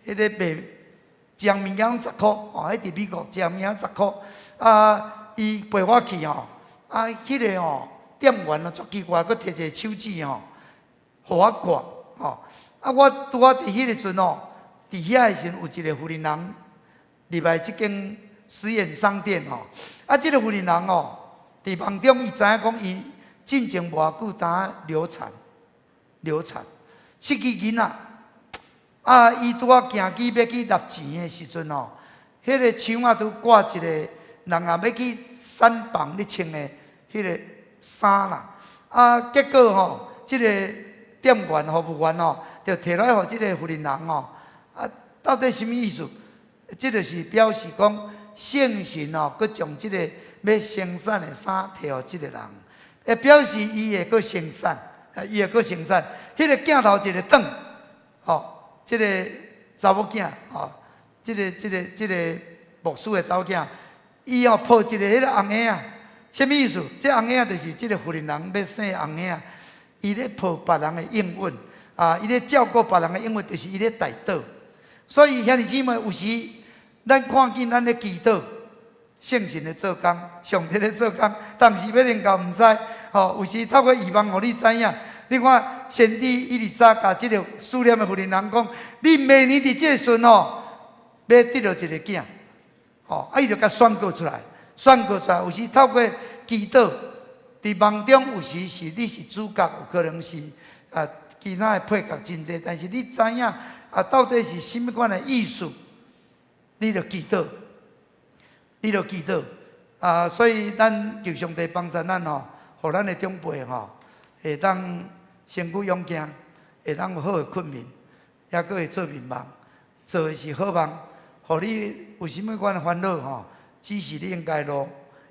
迄个卖酱物件10块迄伫美国酱物件10块伊陪我去迄个店员足奇怪，佮摕一个手指互我看我拄仔伫迄个阵伫遐的时阵，有一个富人人入来即间实验商店即个富人人伫梦中伊知影讲伊进前无偌久当流产，失去囡仔伊拄仔行机要去纳钱的时阵迄个墙仔拄挂一个人要去产房咧穿的迄个衫啦结果即个店员服务员就摕来互即个富人人到底什么意思？这就是表示讲圣神佮将即个要生产的衫摕互即个人，表示伊会佮生产，迄个镜头一个转，即个查某囝即个牧师的查某囝，伊抱一个迄个红婴什么意思？这红婴就是即个富人人要生红婴，伊咧抱别人的应允伊咧照顾别人的应允，就是伊咧代祷。所以兄弟姊妹，有时咱看见咱咧祈祷，圣神咧做工，上帝咧做工，但是要能够毋知有时透过预望，互你知影。你看先知伊丽莎甲即个思念的妇人人讲，你明年伫即个时阵要得到一个囝伊就甲宣告出来。有时透过祈祷，伫梦中有时是你是主角，有可能是其他的配角真济，但是你知影到底是什么款的意思？你着祈祷，所以咱求上帝帮助咱互咱的长辈会当身躯勇健，会当有好的困眠，也佫会做眠梦，做的是好梦，互你有什么款的烦恼只是你应该路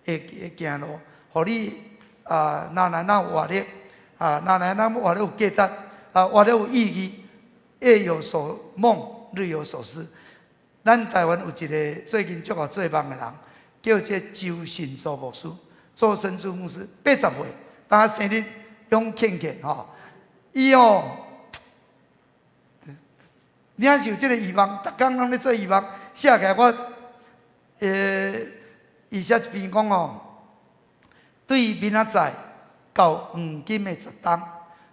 会行路，互你哪有活力，哪有活力有价值，活得有意义，夜有所梦，日有所思。咱台湾有一个最近足好做梦的人，叫做周信周牧师，周神祖牧师，80岁，当生日永庆庆吼，伊领受这个愿望，逐工拢咧做愿望，写起来我伊写一篇讲对明仔载到黄金的10冬，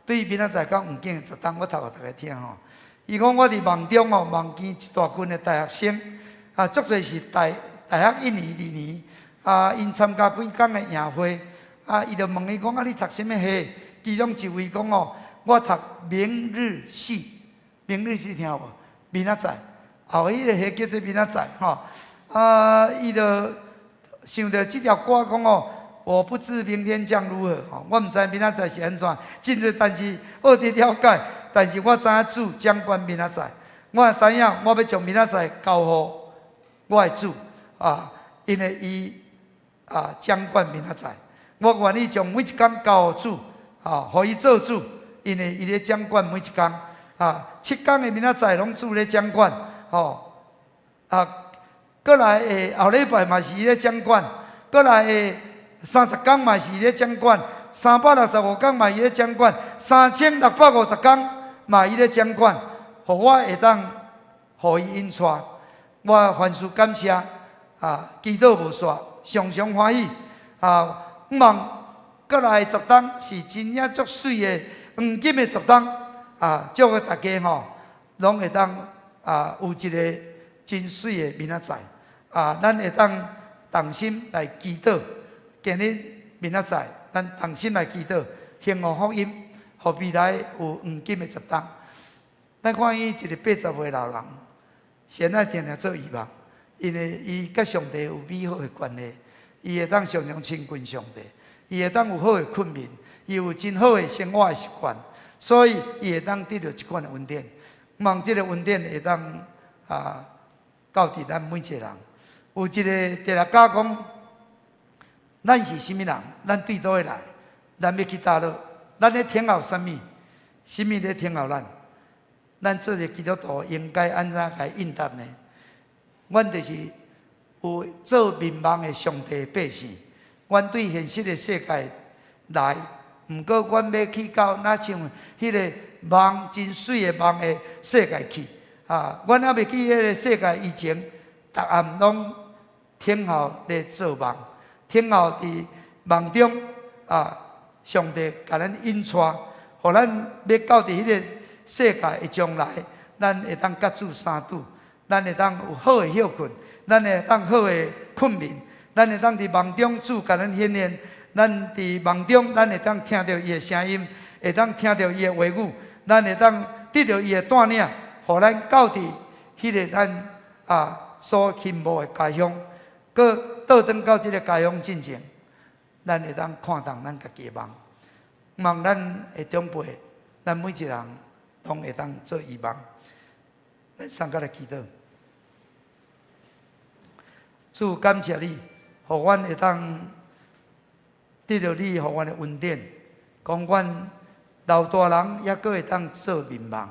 对明仔载到黄金的10冬，我读互大家听吼。伊讲我伫梦中梦见一大群的大学生，足侪是大学1年、2年，因参加几工的营会，伊就问伊讲你读什么系？其中一位讲我读明日系，明日系听有无？明仔载，迄个系叫做明仔载吼。伊就想到这条歌讲我不知明天将如何，我毋知明仔载是安怎。今日但是学得了解，但是我知影主掌管明仔载，我也知影我要将明仔载交予我的主因为伊掌管明仔载，我愿意将每一天交予主互伊做主，因为伊咧掌管每一天7天的明仔载拢主咧掌管过来的后礼拜嘛是伊咧掌管，过来的30天嘛是伊咧掌管，365天嘛伊咧掌管，3650天嘛伊咧掌管，互我会当互伊引带，我凡事感谢祈祷无煞，常常欢喜希望过来的10天是真正足水的黄金的10天祝福大家拢会当有一个真水的明仔载咱会当同心来祈祷，今日明仔载，咱同心来祈祷，幸福福音，互未来有黄金的10天。咱看伊一个80岁老人，现在定定做愿望，因为伊甲上帝有美好的关系，伊会当常常亲近上帝，伊会当有好的困眠，伊有真好的生活的习惯，所以伊会当得到这款的恩典。望这个恩典会当到伫咱每一个人。有一个哲学家讲，咱是什么人？咱对倒会来？咱要去倒落？咱咧听候什么？什么咧听候咱？咱做一个基督徒应该安怎来应答呢？阮就是有做面梦的上帝百姓。阮对现实的世界来，毋过阮要去到那像迄个梦真水的梦的世界去阮还未去迄个世界以前，逐暗拢听候咧做梦，听候伫梦中上帝甲咱引带，互咱要到伫迄个世界的将来，咱会当甲主相拄，咱会当有好的休困，咱会当好的困眠，咱会当伫梦中主甲咱显现，咱伫梦中咱会当听到伊的声音，会当听到伊的话语，咱会当得到伊的带领，互咱到伫迄个咱所羡慕的家乡，搁倒转到即个家乡进前，咱会当看重咱家己的梦，望咱的长辈，咱每一个人拢会当做希望。咱三个来祈祷，主感谢你，互阮会当得到你互阮的恩典，讲阮老大人也搁会当做面梦。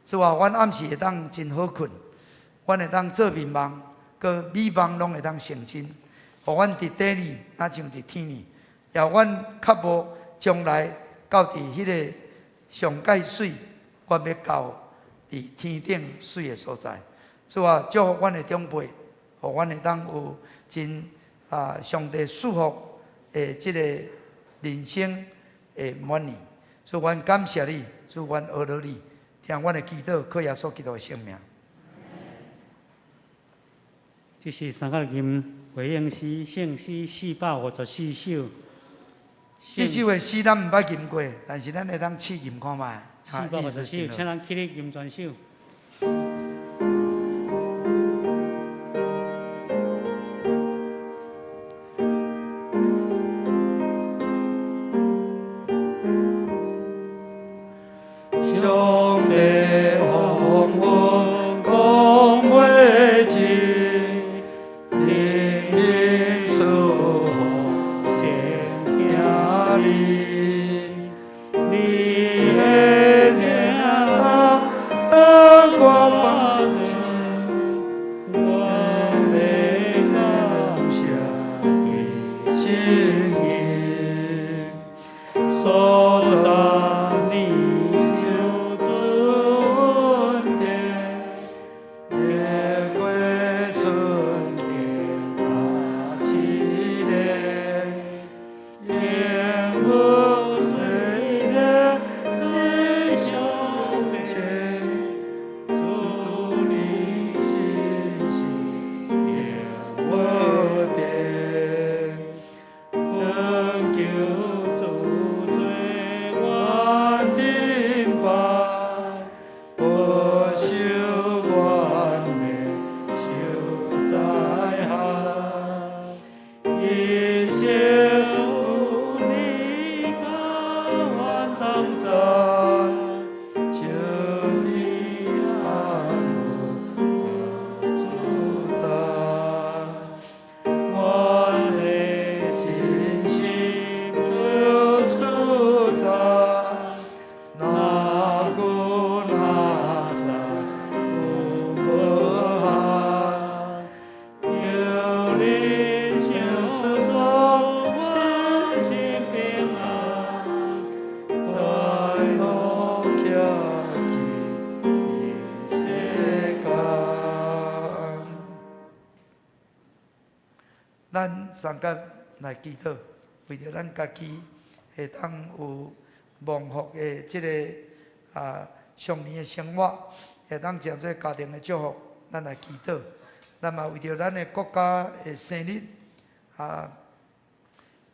主啊，阮暗时会当真好困，阮会当做面梦，搁美梦拢会当成真。互阮伫地里，若像伫天里，也阮较无将来到伫迄个上界水，阮要到伫天顶水的所在。主啊，祝福阮的长辈，互阮会当有真上帝祝福的即个人生的满意。主，阮感谢你，主，阮学了你。听阮的祈祷，靠耶稣基督的生命。这是三角金回应诗圣诗454首。这首的诗咱毋捌吟过，但是咱会当试吟看卖。450首，请咱起立吟全首。上帝向我讲话尽，灵命属前行里，你的意，所在你就尊天，列归顺天大起来，言不随的吉祥节，祝你心心也无变，能救主罪我定白，不修关灭修灾害，一切无力感当在，就地安稳主宰。万类信心都出在，那古那在无不害，有灵修说心心平安，快乐巧气世间。咱三甲来祈祷，为着咱家己会当有蒙福的这个上年的生活，会当诚做家庭的祝福，咱来祈祷。咱嘛为着咱的国家的生日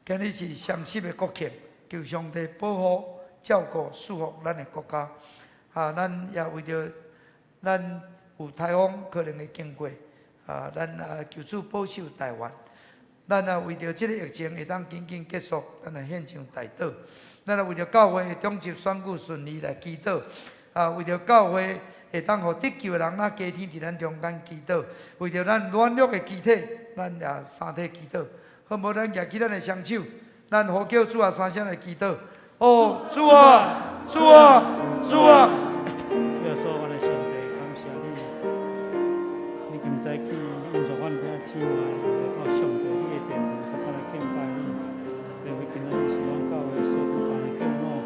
今日是双十的国庆，求上帝保护、照顾、祝福咱的国家。咱也为着咱有台风可能会经过，咱求主保守台湾。咱也为着这个疫情会当紧紧结束，咱也献上代祷。咱也为着教会中集选举顺利来祈祷。为着教会会当互得救的人加天伫咱中间祈祷。为着咱软弱的肢体，咱也三体祈祷。好无咱举起咱的双手，咱呼叫主啊三声来祈祷。哦，主啊，主啊，主啊！主要所有的上帝，感谢你，你今早起因着阮遮姊妹来到上帝你的殿堂，十分来敬拜你。特别今仔日是阮教会所举办的节目，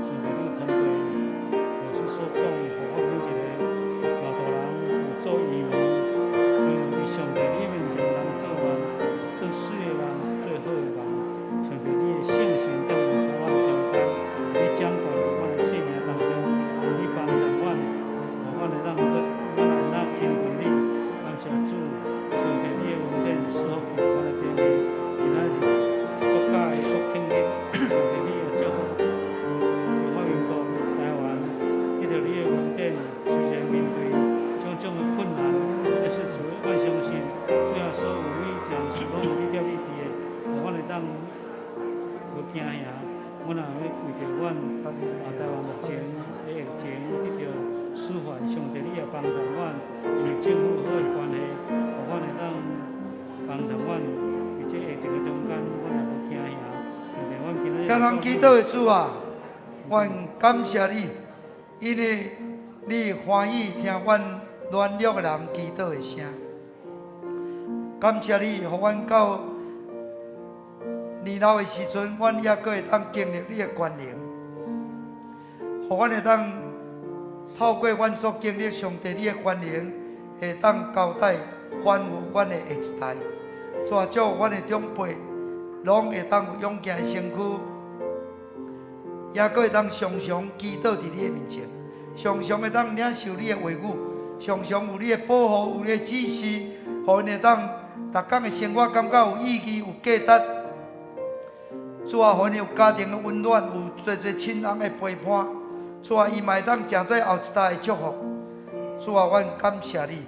上帝你通过老师所讲，互我们一个老大人有做义务，因为伫上帝你面前人做人，做水的人，做好的人，上帝你的圣神在我们中间，你掌管我们的生命当中，你帮助我，互我们让咱那亲近你，感谢主，上帝你的恩典赐福给我们的天父，今仔日国家的国庆日，上帝你的祝福，我们国台湾，记着你的恩典，虽然面对种种的困难，但是主我相信，主要所有你将是拢有你了你伫的，互我们当有听呀。我若要为着阮台湾目前的疫情得到舒缓，上帝你也帮助阮，因为政府好的关系，互阮会当帮助阮，伫这疫情的中间，阮也无惊吓。上帝，阮今日听人祈祷的主啊，阮感谢你，因为你欢喜听阮软弱的人祈祷的声。感谢你，互阮到年老的时阵，阮也阁会当经历你的权能，互阮会当透过阮所经历上帝你的权能，会当交代反有阮的下一代。主啊，祝阮的长辈拢会当有勇健的身躯，也阁会当常常祈祷伫你的面前，常常会当领受你的话语，常常有你的保护，有你的指示，互因会当逐天的生活感觉有意义、有价值。主啊，互因有家庭的温暖，有侪侪亲人的陪伴。主啊，伊嘛会当诚做后一代的祝福。主啊，阮感谢你。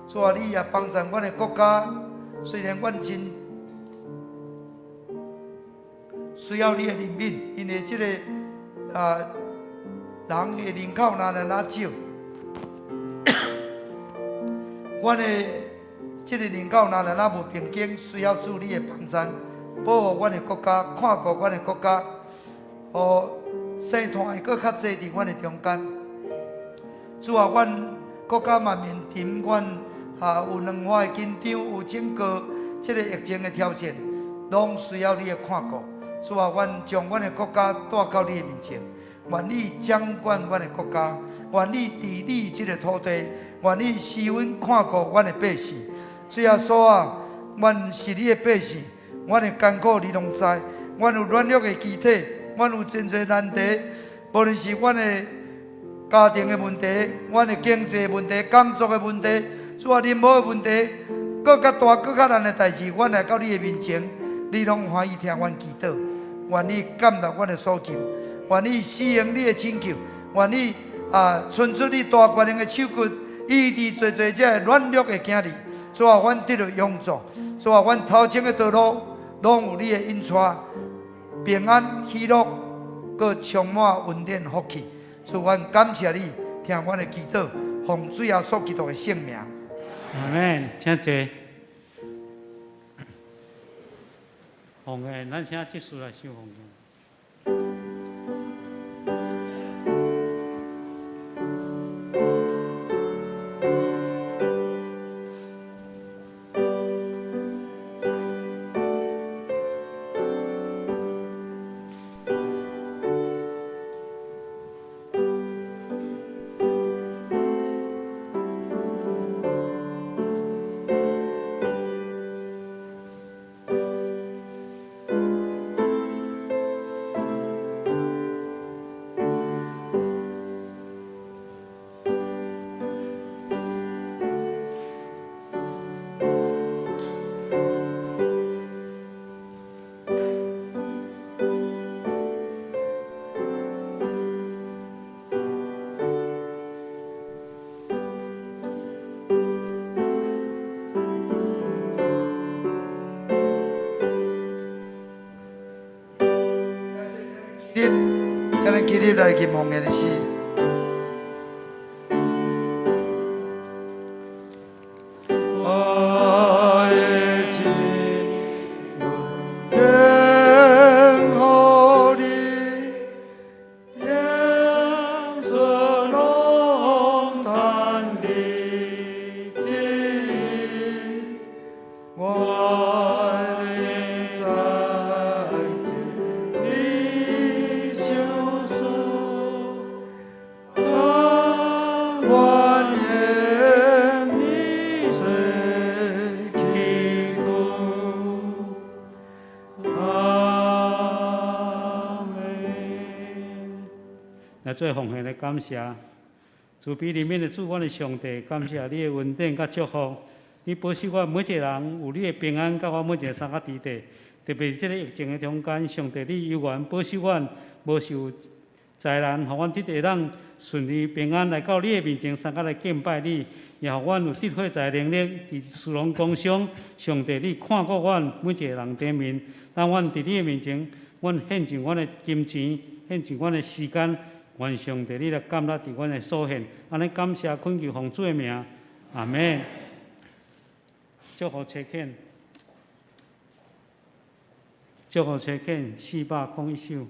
主啊，你也帮助阮的国家，虽然阮真需要你的怜悯，因为这个人的人口哪少，阮的这个人口哪无平均，需要主你的帮助，保护阮的国家，看顾阮的国家，互生团会搁较济伫阮的中间。主啊，阮国家嘛面临阮有两化的紧张，有整个这个疫情的挑战。拢需要你的看顾。主啊，阮将阮的国家带到你的面前，愿你掌管阮的国家，愿你治理这个土地，愿你施恩看顾阮的百姓。主耶稣啊，阮是你的百姓，阮的艰苦你拢知，阮有软弱的肢体，阮有真侪难题，无论是阮的家庭的问题，阮的经济问题、工作的问题，主啊，任何的问题，搁较大、搁较难的代志，阮来到你的面前，你拢欢喜听阮祈祷。愿你感纳阮的所求，愿你施行你的拯救，愿你伸出你大权能的手骨，医治侪侪这软弱的囝儿。主啊，阮得到帮助。主啊，阮头前的道路拢有你的引带，平安喜乐，搁充满恩典福气。主，阮感谢你，听阮的祈祷，奉主耶稣基督的圣名。阿门，请坐。奉献，咱请结束来收奉献。今日记日来去梦的是。来做奉献的感谢，慈悲里面的主，阮的上帝，感谢你的恩典甲祝福，你保守我每一个人有你的平安，甲我每一个三角地带，特别这个疫情的中间，上帝你有缘保守阮，无受灾难，互阮会当顺利平安来到你的面前，三角来敬拜你，也互阮有智慧在能力，伫殊荣光上，上帝你看顾阮每一个人顶面，当阮伫你的面前，阮献上阮的金钱，献上阮的时间。愿上帝你来感纳伫阮的所献，安尼感谢恳求奉主的名，阿门。祝福车肯，祝福车肯401首。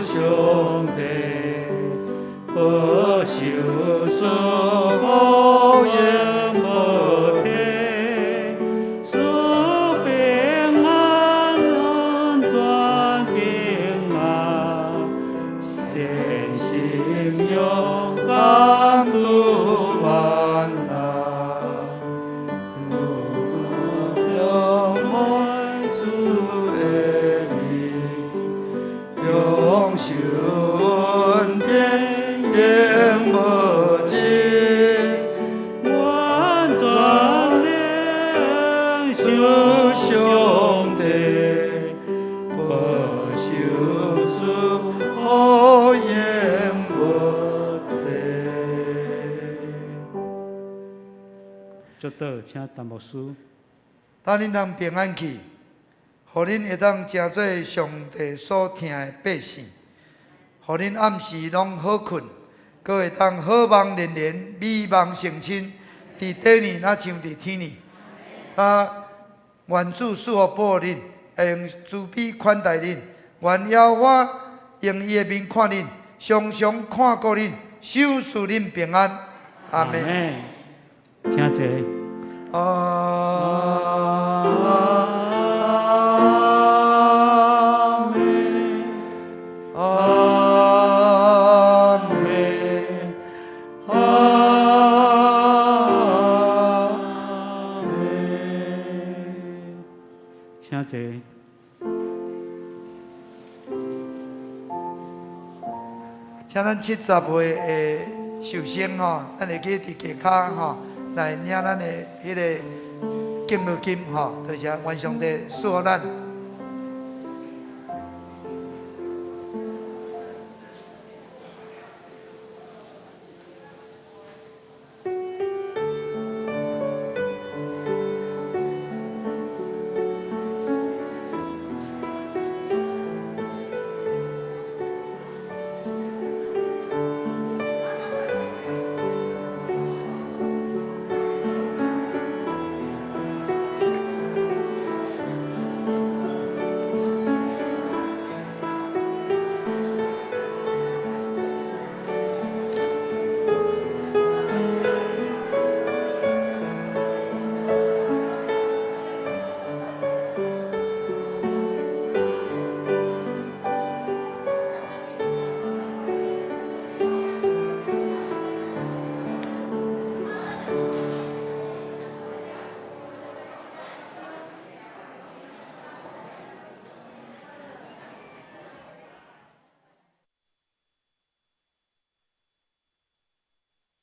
上帝保守所有人无体，使平安安全平安，真心勇敢度万难，仰望主的名，永受恩典永无尽，完全领受上帝保守主好言无地。祝祷，请陈牧师。带领人平安去，互恁会当成做上帝所疼的百姓，互恁暗时拢好困，阁会当好梦连连，美梦成亲，伫地年若像伫天年。愿主赐福保护恁，会用慈悲款待恁，愿耶和华用伊的面看恁，常常看顾恁，守赐恁平安。阿门。请坐。请坐。请咱70岁的寿星吼，咱会去伫家骹吼来领咱的迄个敬老金吼，就是愿上帝赐福咱。